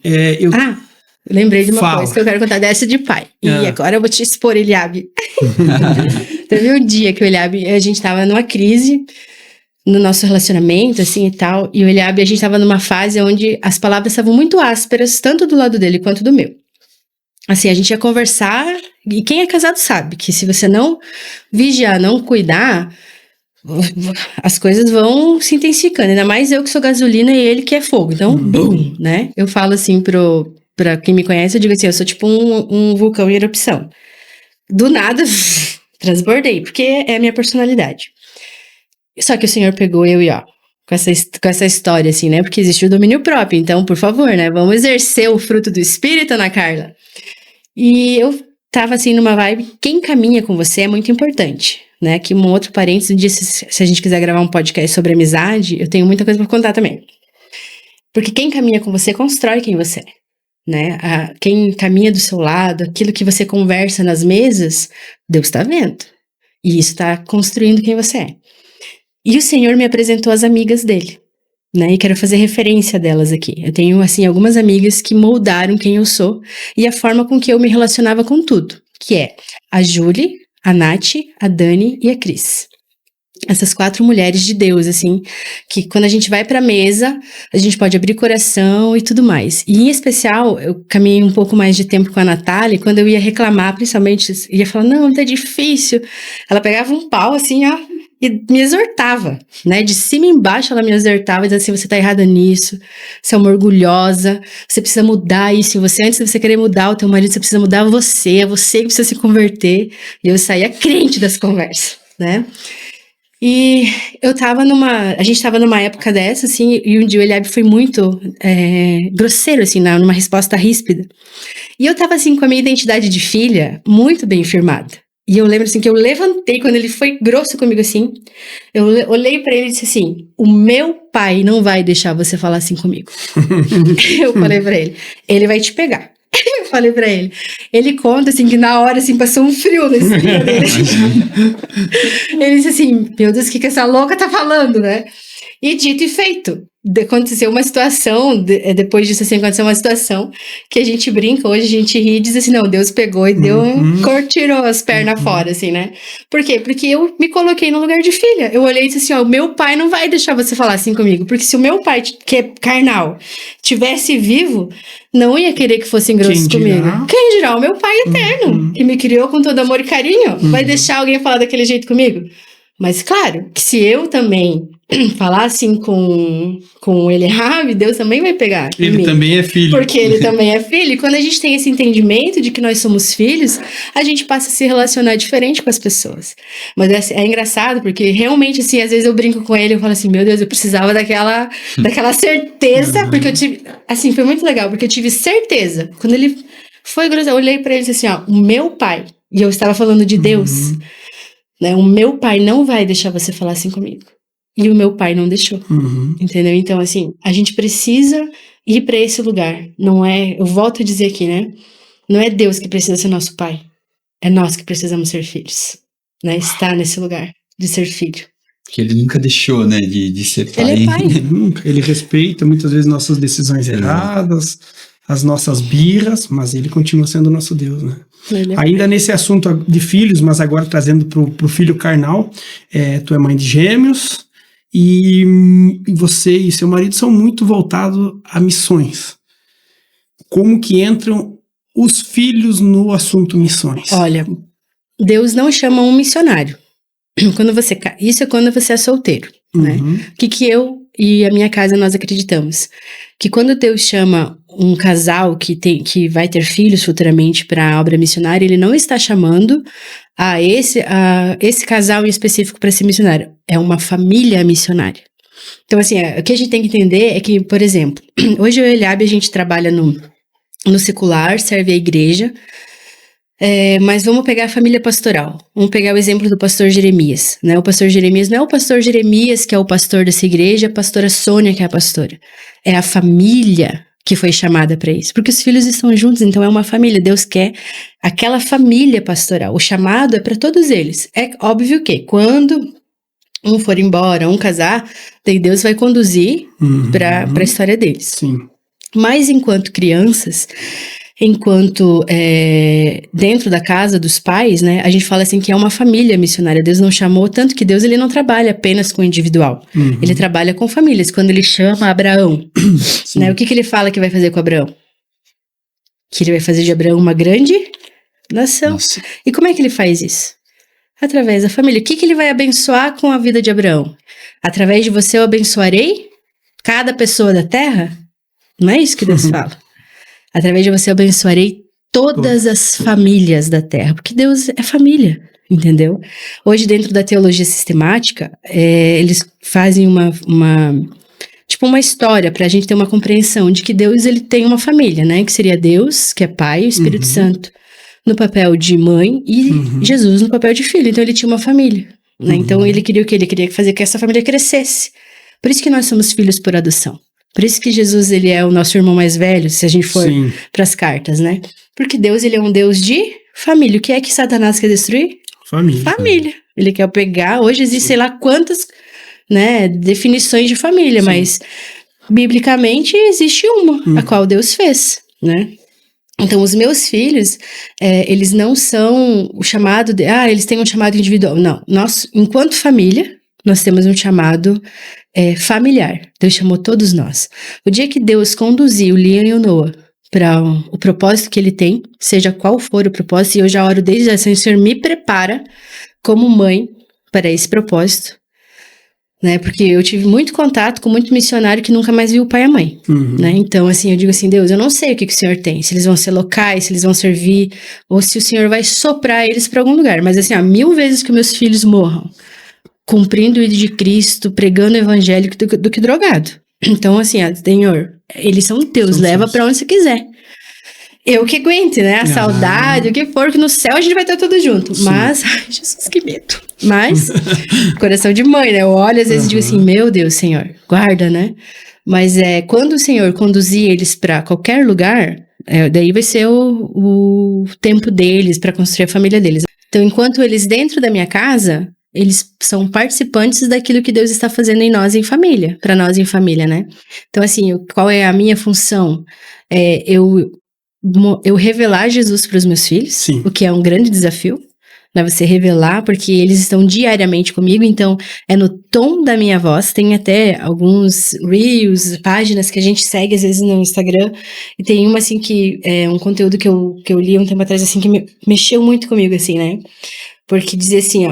Lembrei de uma Fala. coisa que eu quero contar dessa de pai. E Ah. agora eu vou te expor, Eliabe. Teve um dia que o Eliabe, a gente tava numa crise no nosso relacionamento, assim, e tal. E o Eliabe, a gente tava numa fase onde as palavras estavam muito ásperas, tanto do lado dele quanto do meu. Assim, a gente ia conversar, e quem é casado sabe que se você não vigiar, não cuidar, as coisas vão se intensificando. Ainda mais eu que sou gasolina e ele que é fogo. Então, bum, né? Eu falo assim pra quem me conhece, eu digo assim, eu sou tipo um vulcão em erupção. Do nada, transbordei, porque é a minha personalidade. Só que o Senhor pegou eu e ó, com essa história assim, né? Porque existe o domínio próprio, então, por favor, né? Vamos exercer o fruto do Espírito, Ana Carla. E eu tava assim numa vibe, quem caminha com você é muito importante, né? Que um outro parênteses, um dia se a gente quiser gravar um podcast sobre amizade, eu tenho muita coisa pra contar também. Porque quem caminha com você constrói quem você é, né? Quem caminha do seu lado, aquilo que você conversa nas mesas, Deus tá vendo. E isso tá construindo quem você é. E o Senhor me apresentou as amigas dele, né? E quero fazer referência delas aqui. Eu tenho, assim, algumas amigas que moldaram quem eu sou e a forma com que eu me relacionava com tudo, que é a Julie, a Nath, a Dani e a Cris. Essas 4 mulheres de Deus, assim, que quando a gente vai pra mesa, a gente pode abrir coração e tudo mais. E em especial, eu caminhei um pouco mais de tempo com a Natália, e quando eu ia reclamar, principalmente, ia falar, não, tá difícil. Ela pegava um pau, assim, ó, e me exortava, né? De cima e embaixo ela me exortava, dizendo assim, você tá errada nisso, você é uma orgulhosa, você precisa mudar isso em você. Antes de você querer mudar o teu marido, você precisa mudar você, é você que precisa se converter. E eu saía crente das conversas, né? E a gente tava numa época dessa, assim, e um dia o Eliabe foi muito grosseiro, assim, numa resposta ríspida. E eu tava, assim, com a minha identidade de filha muito bem firmada. E eu lembro, assim, que eu levantei, quando ele foi grosso comigo, assim, eu olhei pra ele e disse assim, o meu pai não vai deixar você falar assim comigo. Eu falei pra ele vai te pegar. Eu falei pra ele. Ele conta, assim, que na hora, assim, passou um frio na espinha dele. Ele disse assim, meu Deus, o que essa louca tá falando, né? E dito e feito. Aconteceu uma situação, depois disso, assim, aconteceu uma situação que a gente brinca, hoje a gente ri e diz assim, não, Deus pegou e tirou as pernas fora, assim, né? Por quê? Porque eu me coloquei no lugar de filha. Eu olhei e disse assim, ó, o meu pai não vai deixar você falar assim comigo, porque se o meu pai, que é carnal, tivesse vivo, não ia querer que fossem grossos comigo. Quem dirá? O meu pai eterno, que me criou com todo amor e carinho, vai deixar alguém falar daquele jeito comigo? Mas claro, que se eu também falar assim com o Eliabe, Deus também vai pegar. Ele também é filho. Porque ele também é filho. E quando a gente tem esse entendimento de que nós somos filhos, a gente passa a se relacionar diferente com as pessoas. Mas é engraçado, porque realmente, assim, às vezes eu brinco com ele, eu falo assim, meu Deus, eu precisava daquela certeza, porque eu tive, assim, foi muito legal, porque eu tive certeza. Quando ele foi grosso, eu olhei pra ele e disse assim, ó, o meu pai, e eu estava falando de Deus, né, o meu pai não vai deixar você falar assim comigo. E o meu pai não deixou. Entendeu? Então, assim, a gente precisa ir pra esse lugar. Não é, eu volto a dizer aqui, né? Não é Deus que precisa ser nosso pai. É nós que precisamos ser filhos. Né? Estar nesse lugar de ser filho. Que ele nunca deixou, né, de ser pai. Ele é pai. Nunca. Ele respeita muitas vezes nossas decisões erradas, as nossas birras, mas ele continua sendo nosso Deus, né? Ainda nesse assunto de filhos, mas agora trazendo pro filho carnal, tu é mãe de gêmeos e você e seu marido são muito voltados a missões. Como que entram os filhos no assunto missões? Olha, Deus não chama um missionário. Isso é quando você é solteiro, né? O que eu e a minha casa nós acreditamos? Que quando Deus chama um casal que vai ter filhos futuramente para a obra missionária, ele não está chamando esse casal em específico para ser missionário. É uma família missionária. Então, assim, o que a gente tem que entender é que, por exemplo, hoje eu e a Eliabe, a gente trabalha no secular, serve a igreja. Mas vamos pegar a família pastoral. Vamos pegar o exemplo do pastor Jeremias, né? O pastor Jeremias não é o pastor Jeremias que é o pastor dessa igreja, a pastora Sônia que é a pastora. É a família que foi chamada para isso. Porque os filhos estão juntos, então é uma família. Deus quer aquela família pastoral. O chamado é para todos eles. É óbvio que quando um for embora, um casar, daí Deus vai conduzir para a história deles. Sim. Mas enquanto crianças, dentro da casa dos pais, né, a gente fala assim que é uma família missionária. Deus não chamou, tanto que Deus ele não trabalha apenas com o individual. Ele trabalha com famílias. Quando ele chama Abraão, né, o que ele fala que vai fazer com Abraão? Que ele vai fazer de Abraão uma grande nação. Nossa. E como é que ele faz isso? Através da família. O que ele vai abençoar com a vida de Abraão? Através de você eu abençoarei cada pessoa da terra? Não é isso que Deus fala? Através de você eu abençoarei todas as famílias da terra, porque Deus é família, entendeu? Hoje, dentro da teologia sistemática, eles fazem uma história para a gente ter uma compreensão de que Deus ele tem uma família, né? Que seria Deus, que é Pai, e o Espírito Santo no papel de mãe e Jesus no papel de filho. Então, ele tinha uma família, né? Então, ele queria o quê? Ele queria fazer que essa família crescesse. Por isso que nós somos filhos por adoção. Por isso que Jesus, ele é o nosso irmão mais velho, se a gente for para as cartas, né? Porque Deus, ele é um Deus de família. O que é que Satanás quer destruir? Família. Ele quer pegar, hoje existe sei lá quantas, né, definições de família, mas biblicamente existe uma, a qual Deus fez, né? Então, os meus filhos, eles não são o chamado eles têm um chamado individual. Não, nós, enquanto família, nós temos um chamado familiar. Deus chamou todos nós. O dia que Deus conduziu o Liam e o Noah para o propósito que ele tem, seja qual for o propósito, e eu já oro desde já, o Senhor me prepara como mãe para esse propósito, né? Porque eu tive muito contato com muito missionário que nunca mais viu o pai e a mãe, né? Então, assim, eu digo assim, Deus, eu não sei o que o Senhor tem, se eles vão ser locais, se eles vão servir, ou se o Senhor vai soprar eles para algum lugar. Mas assim, 1000 vezes que meus filhos morram cumprindo o ID de Cristo, pregando o evangelho do que drogado. Então, assim, Senhor, eles são teus, leva pra onde você quiser. Eu que aguente, né? A saudade, o que for, que no céu a gente vai estar tudo junto. Sim. Mas, ai, Jesus, que medo. Mas, coração de mãe, né? Eu olho às vezes e digo assim, meu Deus, Senhor, guarda, né? Mas quando o Senhor conduzir eles pra qualquer lugar, daí vai ser o tempo deles pra construir a família deles. Então, enquanto eles dentro da minha casa, eles são participantes daquilo que Deus está fazendo em nós em família, para nós em família, né? Então, assim, qual é a minha função? Eu revelar Jesus para os meus filhos, sim, o que é um grande desafio, né? Você revelar, porque eles estão diariamente comigo, então é no tom da minha voz. Tem até alguns reels, páginas que a gente segue às vezes no Instagram, e tem uma assim que é um conteúdo que eu li um tempo atrás, assim, que mexeu muito comigo, assim, né? Porque dizia assim,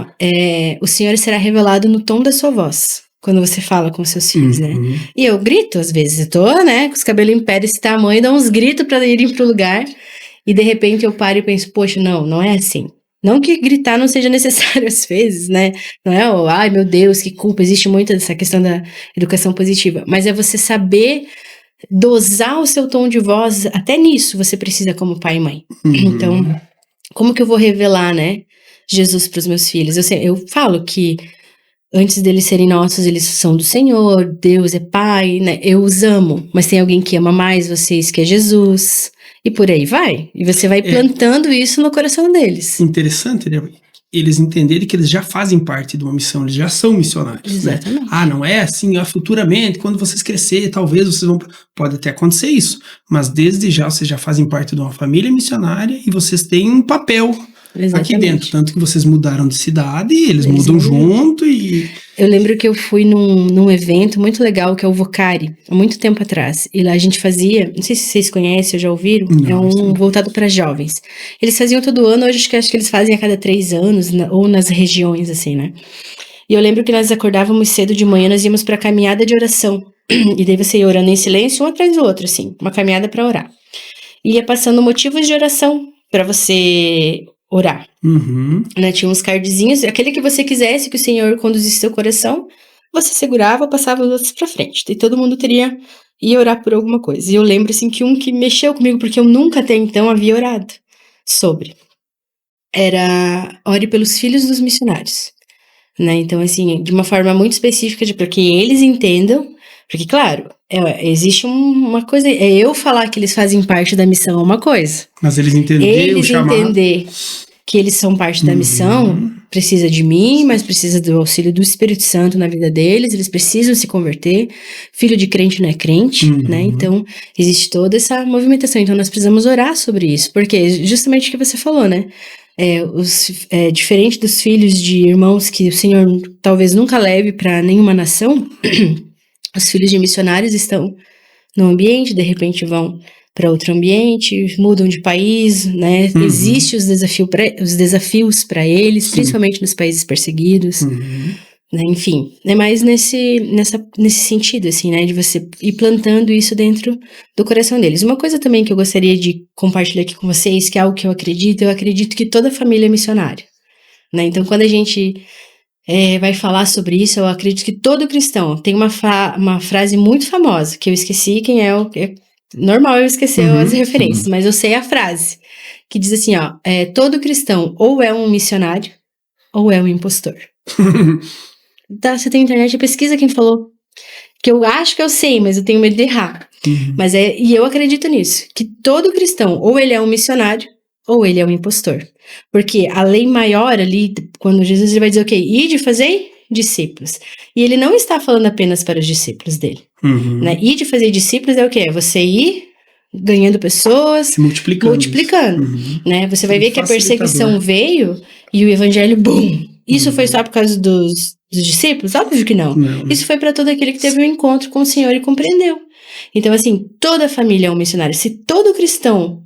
o Senhor será revelado no tom da sua voz, quando você fala com seus filhos, né? E eu grito, às vezes, eu tô, né, com os cabelos em pé desse tamanho, dou uns gritos pra irem pro lugar, e de repente eu paro e penso, poxa, não é assim. Não que gritar não seja necessário às vezes, né? Não é, ai meu Deus, que culpa, existe muito essa questão da educação positiva, mas é você saber dosar o seu tom de voz, até nisso você precisa como pai e mãe. Então, como que eu vou revelar, né, Jesus para os meus filhos? Eu falo que antes deles serem nossos, eles são do Senhor, Deus é Pai, né? Eu os amo, mas tem alguém que ama mais vocês, que é Jesus, e por aí vai. E você vai plantando isso no coração deles. Interessante, né? eles entenderem que eles já fazem parte de uma missão, eles já são missionários. Exatamente. Né? Não é assim, futuramente, quando vocês crescerem, talvez vocês vão... Pode até acontecer isso, mas desde já vocês já fazem parte de uma família missionária e vocês têm um papel aqui dentro. Tanto que vocês mudaram de cidade, eles mudam junto e... Eu lembro que eu fui num evento muito legal, que é o Vocari, há muito tempo atrás. E lá a gente fazia, não sei se vocês conhecem ou já ouviram, voltado para jovens. Eles faziam todo ano, hoje acho que eles fazem a cada 3 anos, ou nas regiões, assim, né? E eu lembro que nós acordávamos cedo de manhã, nós íamos para caminhada de oração. E daí você ia orando em silêncio, um atrás do outro, assim, uma caminhada para orar. E ia passando motivos de oração para você orar. Né? Tinha uns cardzinhos, aquele que você quisesse que o Senhor conduzisse seu coração, você segurava, passava os outros pra frente. E todo mundo ia orar por alguma coisa. E eu lembro, assim, que um que mexeu comigo, porque eu nunca até então havia orado sobre. Era ore pelos filhos dos missionários. Né? Então, assim, de uma forma muito específica, para que eles entendam, porque, claro, existe uma coisa, eu falar que eles fazem parte da missão é uma coisa. Mas eles entenderem o chamado. Entender que eles são parte da missão, precisa de mim, mas precisa do auxílio do Espírito Santo na vida deles, eles precisam se converter, filho de crente não é crente, né? Então, existe toda essa movimentação, então nós precisamos orar sobre isso, porque justamente o que você falou, né? Diferente dos filhos de irmãos que o Senhor talvez nunca leve para nenhuma nação, os filhos de missionários estão no ambiente, de repente vão para outro ambiente, mudam de país, né? Existem os desafios para eles, principalmente nos países perseguidos, né? Enfim, é mais nesse sentido, assim, né? De você ir plantando isso dentro do coração deles. Uma coisa também que eu gostaria de compartilhar aqui com vocês, que é algo que eu acredito que toda família é missionária, né? Então, quando a gente vai falar sobre isso, eu acredito que todo cristão tem uma frase muito famosa, que eu esqueci quem é normal eu esquecer as referências, mas eu sei a frase, que diz assim, ó, todo cristão ou é um missionário, ou é um impostor. Você tem internet, pesquisa quem falou, que eu acho que eu sei, mas eu tenho medo de errar. Mas e eu acredito nisso, que todo cristão, ou ele é um missionário, ou ele é um impostor. Porque a lei maior ali, quando Jesus ele vai dizer, ok, ide fazer discípulos. E ele não está falando apenas para os discípulos dele. Né? Ir de fazer discípulos é o quê? É você ir ganhando pessoas, se multiplicando. Né? Você vai ver que a perseguição veio e o evangelho, bum! Isso foi só por causa dos discípulos? Óbvio que não. Isso foi para todo aquele que teve um encontro com o Senhor e compreendeu. Então, assim, toda família é um missionário. Se todo cristão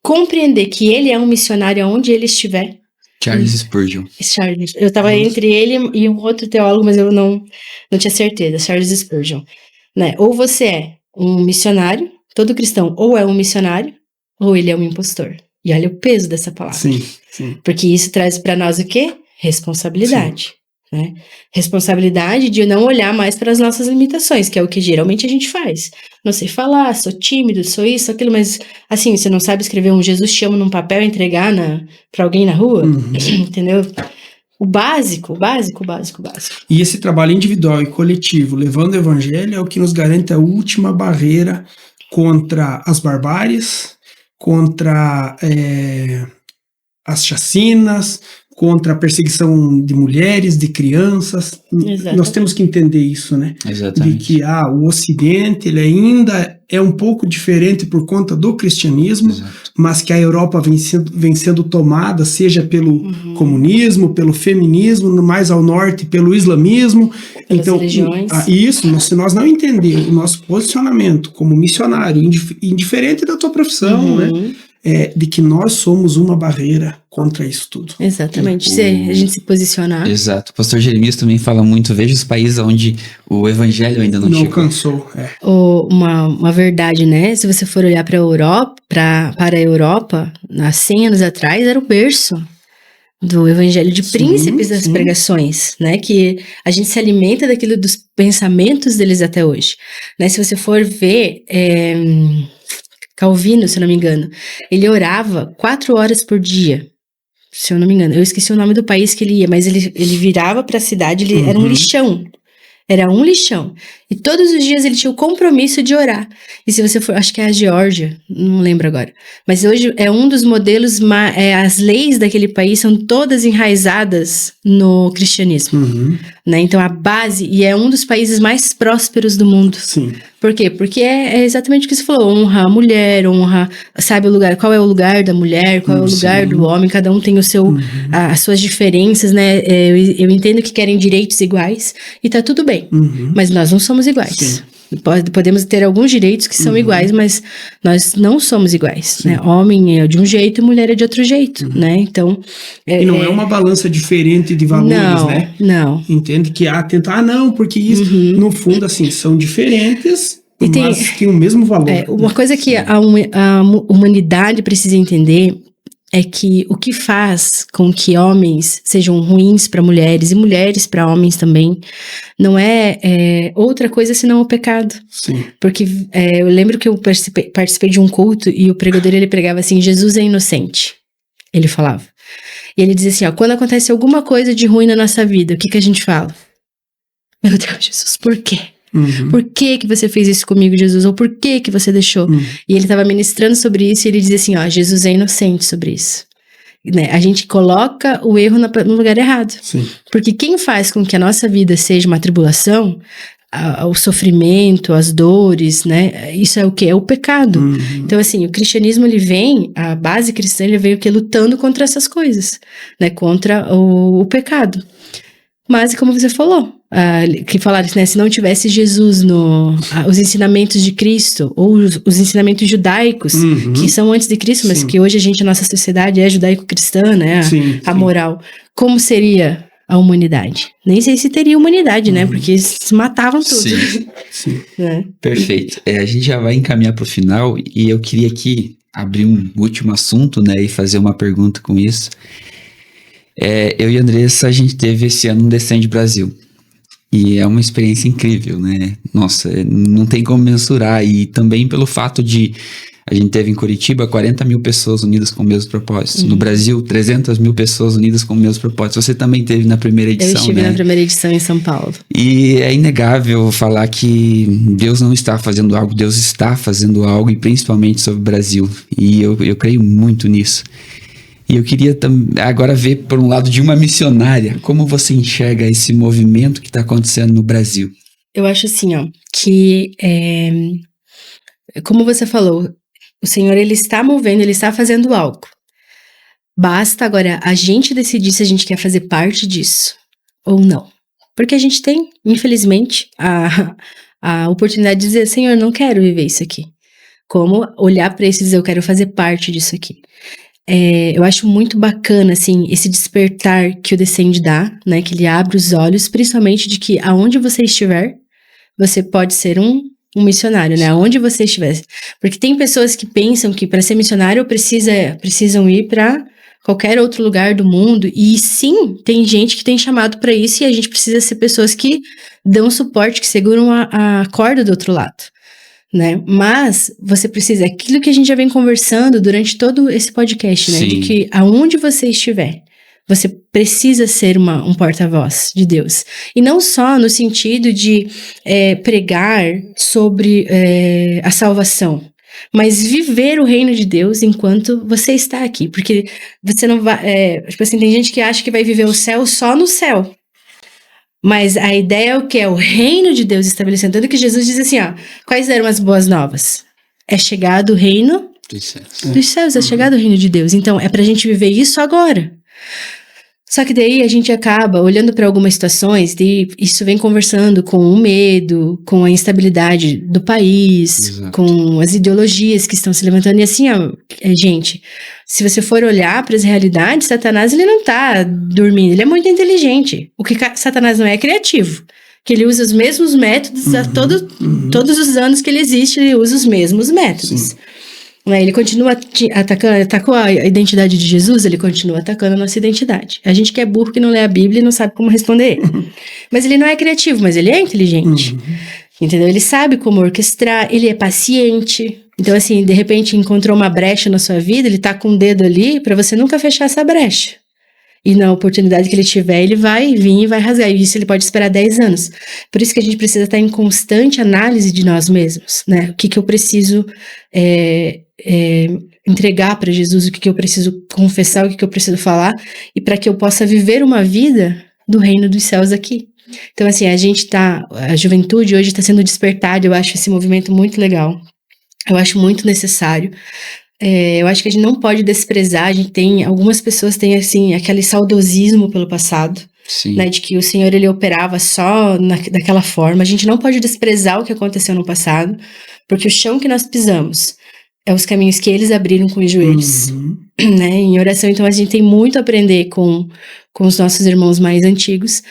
compreender que ele é um missionário aonde ele estiver. Charles Spurgeon. Eu estava entre ele e um outro teólogo, mas eu não tinha certeza. Charles Spurgeon. Né? Ou você é um missionário, todo cristão ou é um missionário, ou ele é um impostor. E olha o peso dessa palavra. Sim. Porque isso traz para nós o quê? Responsabilidade. Né? Responsabilidade de não olhar mais para as nossas limitações, que é o que geralmente a gente faz. Não sei falar, sou tímido, sou isso, aquilo, mas assim, você não sabe escrever um Jesus te amo num papel e entregar para alguém na rua, entendeu? O básico. E esse trabalho individual e coletivo, levando o evangelho, é o que nos garante a última barreira contra as barbáries, contra as chacinas, contra a perseguição de mulheres, de crianças. Exatamente. Nós temos que entender isso, né? Exatamente. De que o Ocidente ele ainda é um pouco diferente por conta do cristianismo, mas que a Europa vem sendo tomada, seja pelo comunismo, pelo feminismo, mais ao norte pelo islamismo. Pelas religiões. Se nós não entendermos o nosso posicionamento como missionário, indiferente da tua profissão, né? De que nós somos uma barreira contra isso tudo. Exatamente, se a gente se posicionar. Exato, o pastor Jeremias também fala muito, veja os países onde o evangelho ainda não chegou. Alcançou. Uma verdade, né, se você for olhar para a Europa, há 100 anos atrás, era o berço do evangelho de príncipes das pregações, né, que a gente se alimenta daquilo dos pensamentos deles até hoje, né, se você for ver... Calvino, se eu não me engano, ele orava 4 horas por dia, se eu não me engano. Eu esqueci o nome do país que ele ia, mas ele virava para a cidade, ele era um lixão. Era um lixão. E todos os dias ele tinha o compromisso de orar. E se você for, acho que é a Geórgia, não lembro agora. Mas hoje é um dos modelos, as leis daquele país são todas enraizadas no cristianismo. Né? Então a base, e é um dos países mais prósperos do mundo. Sim. Por quê? Porque é exatamente o que você falou, honra a mulher, sabe o lugar, qual é o lugar da mulher, qual é o lugar do homem, cada um tem o seu, as suas diferenças, né? Eu entendo que querem direitos iguais e tá tudo bem, mas nós não somos iguais. Sim. Podemos ter alguns direitos que são iguais, mas nós não somos iguais, né? Homem é de um jeito e mulher é de outro jeito, né? Então... e não é uma balança diferente de valores, né? Não. Entende que não, porque isso, no fundo, assim, são diferentes, mas tem o mesmo valor. Uma coisa que a humanidade precisa entender é que o que faz com que homens sejam ruins para mulheres e mulheres para homens também não é outra coisa senão o pecado. Sim. Porque eu lembro que eu participei de um culto e o pregador ele pregava assim, Jesus é inocente, ele falava. E ele dizia assim, quando acontece alguma coisa de ruim na nossa vida, o que a gente fala? Meu Deus, Jesus, por quê? Por que você fez isso comigo, Jesus? Ou por que você deixou? E ele estava ministrando sobre isso e ele dizia assim, Jesus é inocente sobre isso. Né? A gente coloca o erro no lugar errado. Sim. Porque quem faz com que a nossa vida seja uma tribulação, o sofrimento, as dores, né? Isso é o quê? É o pecado. Então, assim, o cristianismo, a base cristã, ele veio lutando contra essas coisas, né? Contra o pecado. Mas, como você falou, que falaram, né, se não tivesse Jesus os ensinamentos de Cristo, ou os ensinamentos judaicos, que são antes de Cristo, mas que hoje a nossa sociedade é judaico-cristã, né, a moral, como seria a humanidade? Nem sei se teria humanidade, né, porque se matavam tudo. Sim. Né? Perfeito. A gente já vai encaminhar para o final, e eu queria aqui abrir um último assunto, né, e fazer uma pergunta com isso. Eu e a Andressa, a gente teve esse ano um Descende Brasil. E é uma experiência incrível, né? Nossa, não tem como mensurar. E também pelo fato de a gente teve em Curitiba 40 mil pessoas unidas com o mesmo propósito. No Brasil, 300 mil pessoas unidas com o mesmo propósito. Você também teve na primeira edição, Eu estive na primeira edição em São Paulo. E é inegável falar que Deus não está fazendo algo, Deus está fazendo algo, e principalmente sobre o Brasil. E eu creio muito nisso. E eu queria agora ver, por um lado, de uma missionária, como você enxerga esse movimento que está acontecendo no Brasil? Eu acho assim, que, como você falou, o Senhor, ele está movendo, ele está fazendo algo. Basta agora a gente decidir se a gente quer fazer parte disso ou não. Porque a gente tem, infelizmente, a oportunidade de dizer, Senhor, não quero viver isso aqui. Como olhar para isso e dizer, eu quero fazer parte disso aqui. Eu acho muito bacana, assim, esse despertar que o Descende dá, né, que ele abre os olhos, principalmente de que aonde você estiver, você pode ser um missionário, né, aonde você estiver. Porque tem pessoas que pensam que para ser missionário precisam ir para qualquer outro lugar do mundo, e sim, tem gente que tem chamado para isso, e a gente precisa ser pessoas que dão suporte, que seguram a corda do outro lado. Né? Mas você precisa, aquilo que a gente já vem conversando durante todo esse podcast, né? De que aonde você estiver, você precisa ser um porta-voz de Deus. E não só no sentido de pregar sobre a salvação, mas viver o reino de Deus enquanto você está aqui. Porque você não vai... tipo assim, tem gente que acha que vai viver o céu só no céu. Mas a ideia é o que? É o reino de Deus estabelecendo. Tanto que Jesus diz assim, quais eram as boas novas? É chegado o reino dos céus, é chegado o reino de Deus. Então, é pra gente viver isso agora. Só que daí a gente acaba olhando para algumas situações e isso vem conversando com o medo, com a instabilidade do país, Exato. Com as ideologias que estão se levantando. E assim, gente, se você for olhar para as realidades, Satanás ele não tá dormindo, ele é muito inteligente. O que Satanás não é criativo, que ele usa os mesmos métodos todos os anos que ele existe, ele usa os mesmos métodos. Sim. Ele continua atacou a identidade de Jesus, ele continua atacando a nossa identidade. A gente que é burro, que não lê a Bíblia e não sabe como responder ele. Mas ele não é criativo, mas ele é inteligente. Entendeu? Ele sabe como orquestrar, ele é paciente. Então, assim, de repente encontrou uma brecha na sua vida, ele tá com o dedo ali pra você nunca fechar essa brecha. E na oportunidade que ele tiver, ele vai vir e vai rasgar. E isso ele pode esperar 10 anos. Por isso que a gente precisa estar em constante análise de nós mesmos, né? O que eu preciso entregar para Jesus, o que eu preciso confessar, o que eu preciso falar, e para que eu possa viver uma vida do reino dos céus aqui. Então, assim, a juventude hoje está sendo despertada, eu acho esse movimento muito legal. Eu acho muito necessário. Eu acho que a gente não pode desprezar, algumas pessoas têm, assim, aquele saudosismo pelo passado, né, de que o Senhor, ele operava só daquela forma. A gente não pode desprezar o que aconteceu no passado, porque o chão que nós pisamos é os caminhos que eles abriram com os joelhos, né, em oração. Então, a gente tem muito a aprender com os nossos irmãos mais antigos,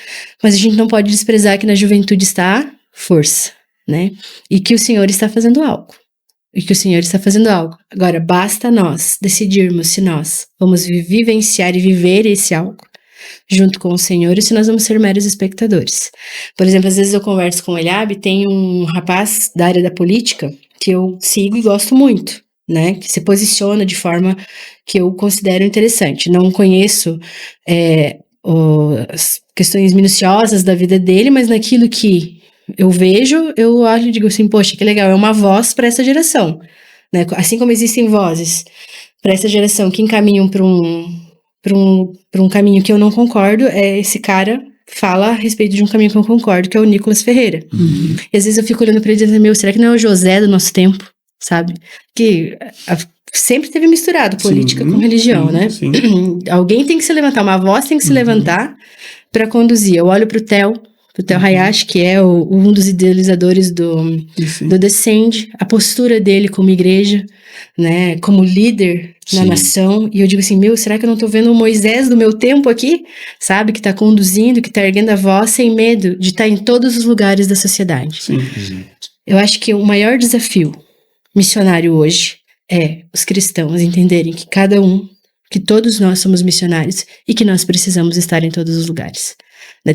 mas a gente não pode desprezar que na juventude está a força, né, e que o Senhor está fazendo algo. Agora, basta nós decidirmos se nós vamos vivenciar e viver esse algo junto com o Senhor ou se nós vamos ser meros espectadores. Por exemplo, às vezes eu converso com o Eliabe, tem um rapaz da área da política que eu sigo e gosto muito, né? Que se posiciona de forma que eu considero interessante. Não conheço as questões minuciosas da vida dele, mas naquilo que eu vejo, eu olho e digo assim, poxa, que legal, é uma voz para essa geração, né? Assim como existem vozes para essa geração que encaminham para um caminho que eu não concordo, esse cara fala a respeito de um caminho que eu concordo, que é o Nicolas Ferreira. E às vezes eu fico olhando para ele e dizendo, será que não é o José do nosso tempo, sabe? Que sempre teve misturado política com religião, né? Sim. Alguém tem que se levantar, uma voz tem que se levantar para conduzir. Eu olho para o Theo Hayashi, que é um dos idealizadores do Descend, a postura dele como igreja, né, como líder na nação, e eu digo assim, será que eu não tô vendo o Moisés do meu tempo aqui, sabe, que tá conduzindo, que tá erguendo a voz sem medo de estar em todos os lugares da sociedade. Eu acho que o maior desafio missionário hoje é os cristãos entenderem que todos nós somos missionários e que nós precisamos estar em todos os lugares.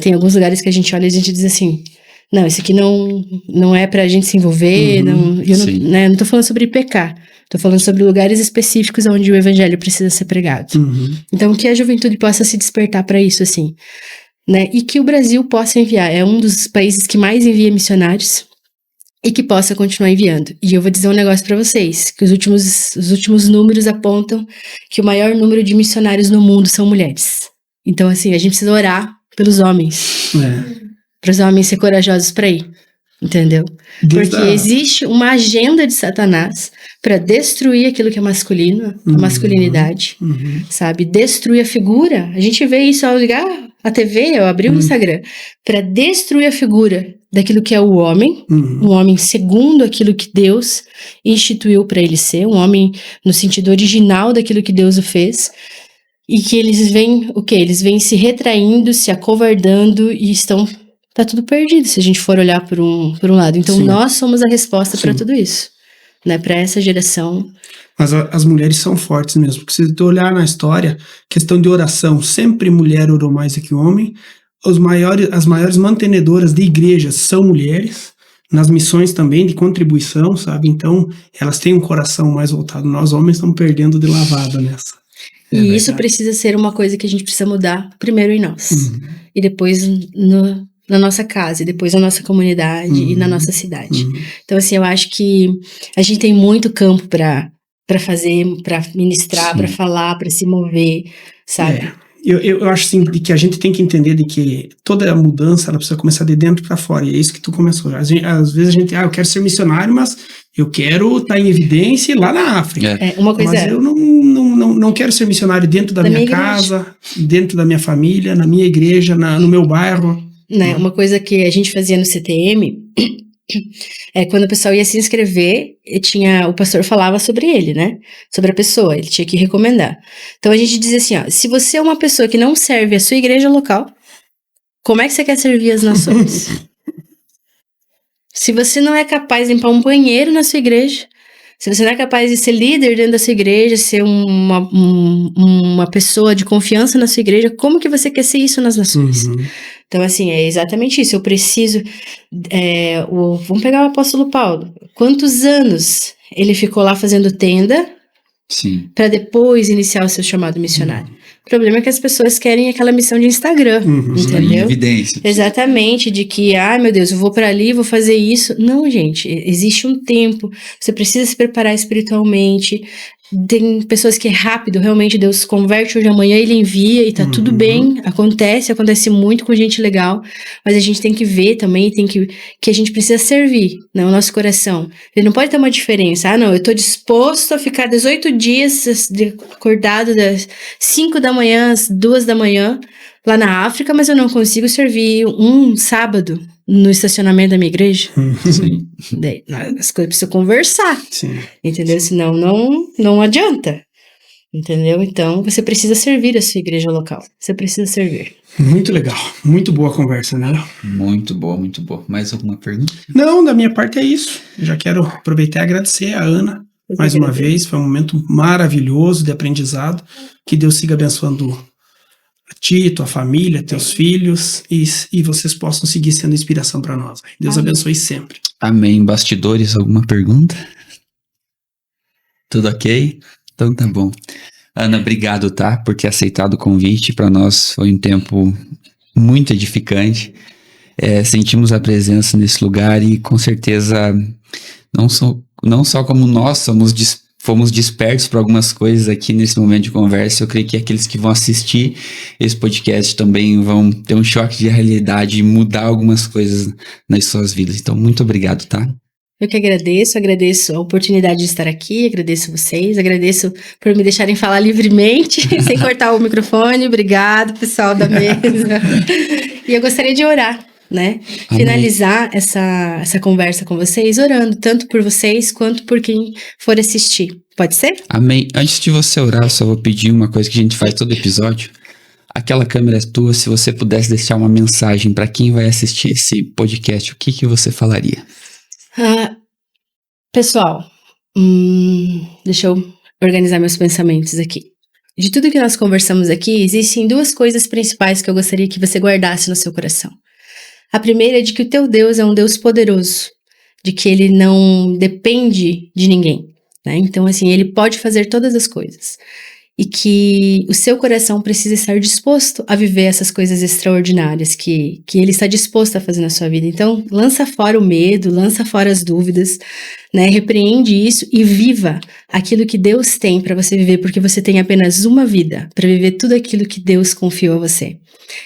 Tem alguns lugares que a gente olha e a gente diz assim, não, isso aqui não é pra gente se envolver, não tô falando sobre pecar, tô falando sobre lugares específicos onde o evangelho precisa ser pregado. Então, que a juventude possa se despertar para isso, assim, né, e que o Brasil possa enviar, é um dos países que mais envia missionários, e que possa continuar enviando. E eu vou dizer um negócio para vocês, que os últimos números apontam que o maior número de missionários no mundo são mulheres. Então, assim, a gente precisa orar pelos homens. Para os homens ser corajosos para ir. Entendeu? Porque existe uma agenda de Satanás para destruir aquilo que é masculino, a masculinidade, sabe? Destruir a figura. A gente vê isso ao ligar a TV, ao abrir o Instagram. Para destruir a figura daquilo que é o homem, um homem segundo aquilo que Deus instituiu para ele ser, um homem no sentido original daquilo que Deus o fez. E que eles vêm, Eles vêm se retraindo, se acovardando e tá tudo perdido se a gente for olhar por um lado. Então nós somos a resposta para tudo isso, né? Para essa geração. Mas as mulheres são fortes mesmo, porque se tu olhar na história, questão de oração, sempre mulher orou mais do que homem. As maiores mantenedoras de igrejas são mulheres, nas missões também de contribuição, sabe? Então elas têm um coração mais voltado. Nós homens estamos perdendo de lavada nessa. E isso precisa ser uma coisa que a gente precisa mudar primeiro em nós. E depois na nossa casa, e depois na nossa comunidade e na nossa cidade. Então, assim, eu acho que a gente tem muito campo para fazer, para ministrar, para falar, para se mover, sabe? Eu acho assim, de que a gente tem que entender de que toda a mudança ela precisa começar de dentro para fora, e é isso que tu começou. Às vezes a gente, eu quero ser missionário, mas eu quero estar em evidência lá na África. Mas eu não quero ser missionário dentro da minha casa, dentro da minha família, na minha igreja, no meu bairro. Né? Uma coisa que a gente fazia no CTM quando o pessoal ia se inscrever, o pastor falava sobre ele, né? Sobre a pessoa, ele tinha que recomendar. Então a gente dizia assim, se você é uma pessoa que não serve a sua igreja local, como é que você quer servir as nações? Se você não é capaz de limpar um banheiro na sua igreja, se você não é capaz de ser líder dentro da sua igreja, ser uma pessoa de confiança na sua igreja, como que você quer ser isso nas nações? Então, assim, é exatamente isso. Eu preciso... vamos pegar o apóstolo Paulo. Quantos anos ele ficou lá fazendo tenda para depois iniciar o seu chamado missionário? O problema é que as pessoas querem aquela missão de Instagram, entendeu? Evidência. Exatamente, de que, meu Deus, eu vou para ali, vou fazer isso. Não, gente, existe um tempo, você precisa se preparar espiritualmente. Tem pessoas que é rápido, realmente Deus converte hoje, amanhã ele envia e tá tudo bem, acontece muito com gente legal, mas a gente tem que ver também, que a gente precisa servir, né, o nosso coração. Ele não pode ter uma diferença, não, eu tô disposto a ficar 18 dias acordado das 5 da manhã às 2 da manhã, lá na África, mas eu não consigo servir um sábado no estacionamento da minha igreja. Sim. Daí, as coisas precisam conversar. Sim. Entendeu? Senão não adianta. Entendeu? Então, você precisa servir a sua igreja local. Você precisa servir. Muito legal. Muito boa a conversa, né? Muito boa, muito boa. Mais alguma pergunta? Não, da minha parte é isso. Já quero aproveitar e agradecer a Ana mais uma vez. Foi um momento maravilhoso de aprendizado. Que Deus siga abençoando a ti, tua família, teus filhos e vocês possam seguir sendo inspiração para nós. Deus abençoe sempre. Amém. Bastidores, alguma pergunta? Tudo ok? Então tá bom. Ana, obrigado, tá? Por ter aceitado o convite. Para nós foi um tempo muito edificante. Sentimos a presença nesse lugar e com certeza não só como nós fomos despertos para algumas coisas aqui nesse momento de conversa, eu creio que aqueles que vão assistir esse podcast também vão ter um choque de realidade e mudar algumas coisas nas suas vidas. Então, muito obrigado, tá? Eu que agradeço a oportunidade de estar aqui, agradeço vocês, agradeço por me deixarem falar livremente, sem cortar o microfone. Obrigado, pessoal da mesa. E eu gostaria de orar, né? Amém. Finalizar essa conversa com vocês orando, tanto por vocês quanto por quem for assistir. Pode ser? Amém. Antes de você orar, eu só vou pedir uma coisa que a gente faz todo episódio. Aquela câmera é tua, se você pudesse deixar uma mensagem para quem vai assistir esse podcast, o que você falaria? Pessoal, deixa eu organizar meus pensamentos aqui. De tudo que nós conversamos aqui, existem duas coisas principais que eu gostaria que você guardasse no seu coração. A primeira é de que o teu Deus é um Deus poderoso, de que ele não depende de ninguém, né? Então, assim, ele pode fazer todas as coisas. E que o seu coração precisa estar disposto a viver essas coisas extraordinárias que ele está disposto a fazer na sua vida. Então, lança fora o medo, lança fora as dúvidas, né? Repreende isso e viva aquilo que Deus tem para você viver, porque você tem apenas uma vida para viver tudo aquilo que Deus confiou a você.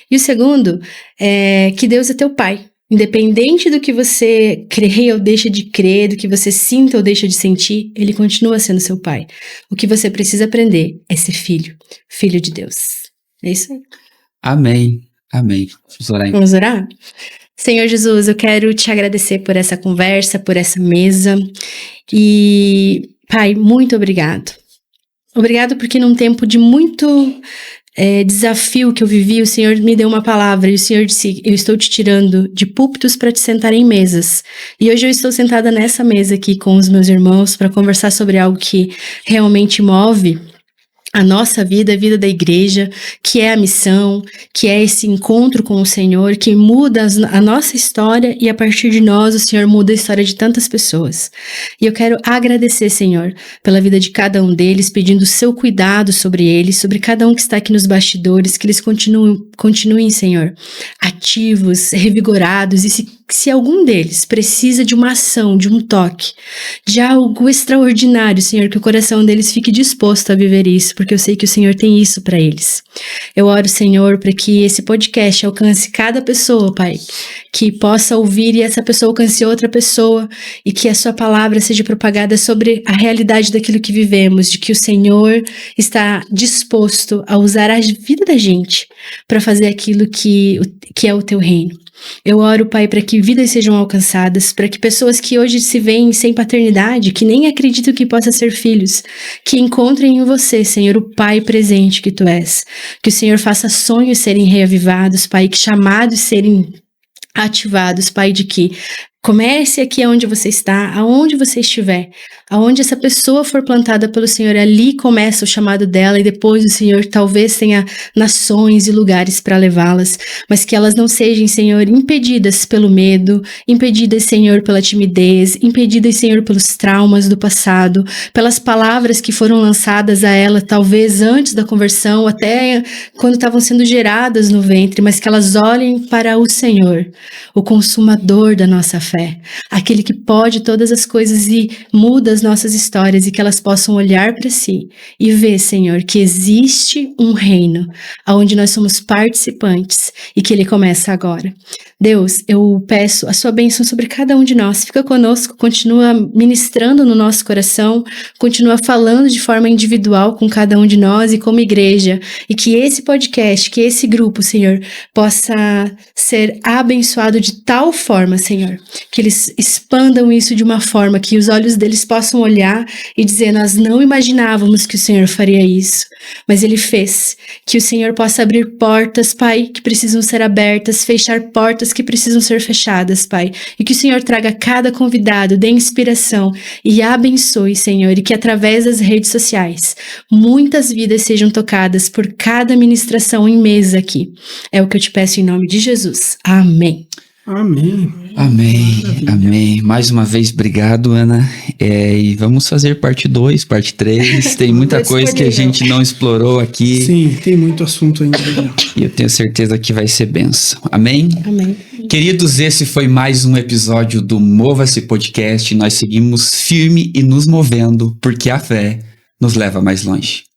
E o segundo é que Deus é teu Pai. Independente do que você creia ou deixa de crer, do que você sinta ou deixa de sentir, ele continua sendo seu pai. O que você precisa aprender é ser filho de Deus. É isso aí. Amém. Amém. Vamos orar. Vamos orar? Senhor Jesus, eu quero te agradecer por essa conversa, por essa mesa. E, Pai, muito obrigado. Obrigado porque num tempo de muito desafio que eu vivi, o Senhor me deu uma palavra e o Senhor disse, eu estou te tirando de púlpitos para te sentar em mesas. E hoje eu estou sentada nessa mesa aqui com os meus irmãos para conversar sobre algo que realmente move a nossa vida, a vida da igreja, que é a missão, que é esse encontro com o Senhor, que muda a nossa história e a partir de nós o Senhor muda a história de tantas pessoas. E eu quero agradecer, Senhor, pela vida de cada um deles, pedindo o seu cuidado sobre eles, sobre cada um que está aqui nos bastidores, que eles continuem, Senhor, ativos, revigorados e se algum deles precisa de uma ação, de um toque, de algo extraordinário, Senhor, que o coração deles fique disposto a viver isso, porque eu sei que o Senhor tem isso para eles. Eu oro, Senhor, para que esse podcast alcance cada pessoa, Pai, que possa ouvir e essa pessoa alcance outra pessoa e que a sua palavra seja propagada sobre a realidade daquilo que vivemos, de que o Senhor está disposto a usar a vida da gente para fazer aquilo que é o teu reino. Eu oro, Pai, para que vidas sejam alcançadas, para que pessoas que hoje se veem sem paternidade, que nem acreditam que possam ser filhos, que encontrem em você, Senhor, o Pai presente que Tu és. Que o Senhor faça sonhos serem reavivados, Pai, que chamados serem ativados, Pai, de que Comece aqui onde você está, aonde você estiver. Aonde essa pessoa for plantada pelo Senhor, ali começa o chamado dela e depois o Senhor talvez tenha nações e lugares para levá-las, mas que elas não sejam, Senhor, impedidas pelo medo, impedidas, Senhor, pela timidez, impedidas, Senhor, pelos traumas do passado, pelas palavras que foram lançadas a ela, talvez antes da conversão, até quando estavam sendo geradas no ventre, mas que elas olhem para o Senhor, o consumador da nossa fé, aquele que pode todas as coisas e muda as nossas histórias, e que elas possam olhar para si e ver, Senhor, que existe um reino onde nós somos participantes e que ele começa agora. Deus, eu peço a sua bênção sobre cada um de nós. Fica conosco, continua ministrando no nosso coração, continua falando de forma individual com cada um de nós e como igreja, e que esse podcast, que esse grupo, Senhor, possa ser abençoado de tal forma, Senhor, que eles expandam isso de uma forma que os olhos deles possam olhar e dizer: nós não imaginávamos que o Senhor faria isso, mas ele fez. Que o Senhor possa abrir portas, Pai, que precisam ser abertas, fechar portas que precisam ser fechadas, Pai, e que o Senhor traga cada convidado, dê inspiração e abençoe, Senhor, e que através das redes sociais muitas vidas sejam tocadas por cada ministração em mesa aqui. É o que eu te peço em nome de Jesus. Amém. Amém. Amém, amém. Mais uma vez, obrigado, Ana. E vamos fazer parte 2, parte 3. Tem muita coisa que a gente não explorou aqui. Sim, tem muito assunto ainda. E eu tenho certeza que vai ser bênção. Amém? Amém. Queridos, esse foi mais um episódio do Mova-se Podcast. Nós seguimos firme e nos movendo, porque a fé nos leva mais longe.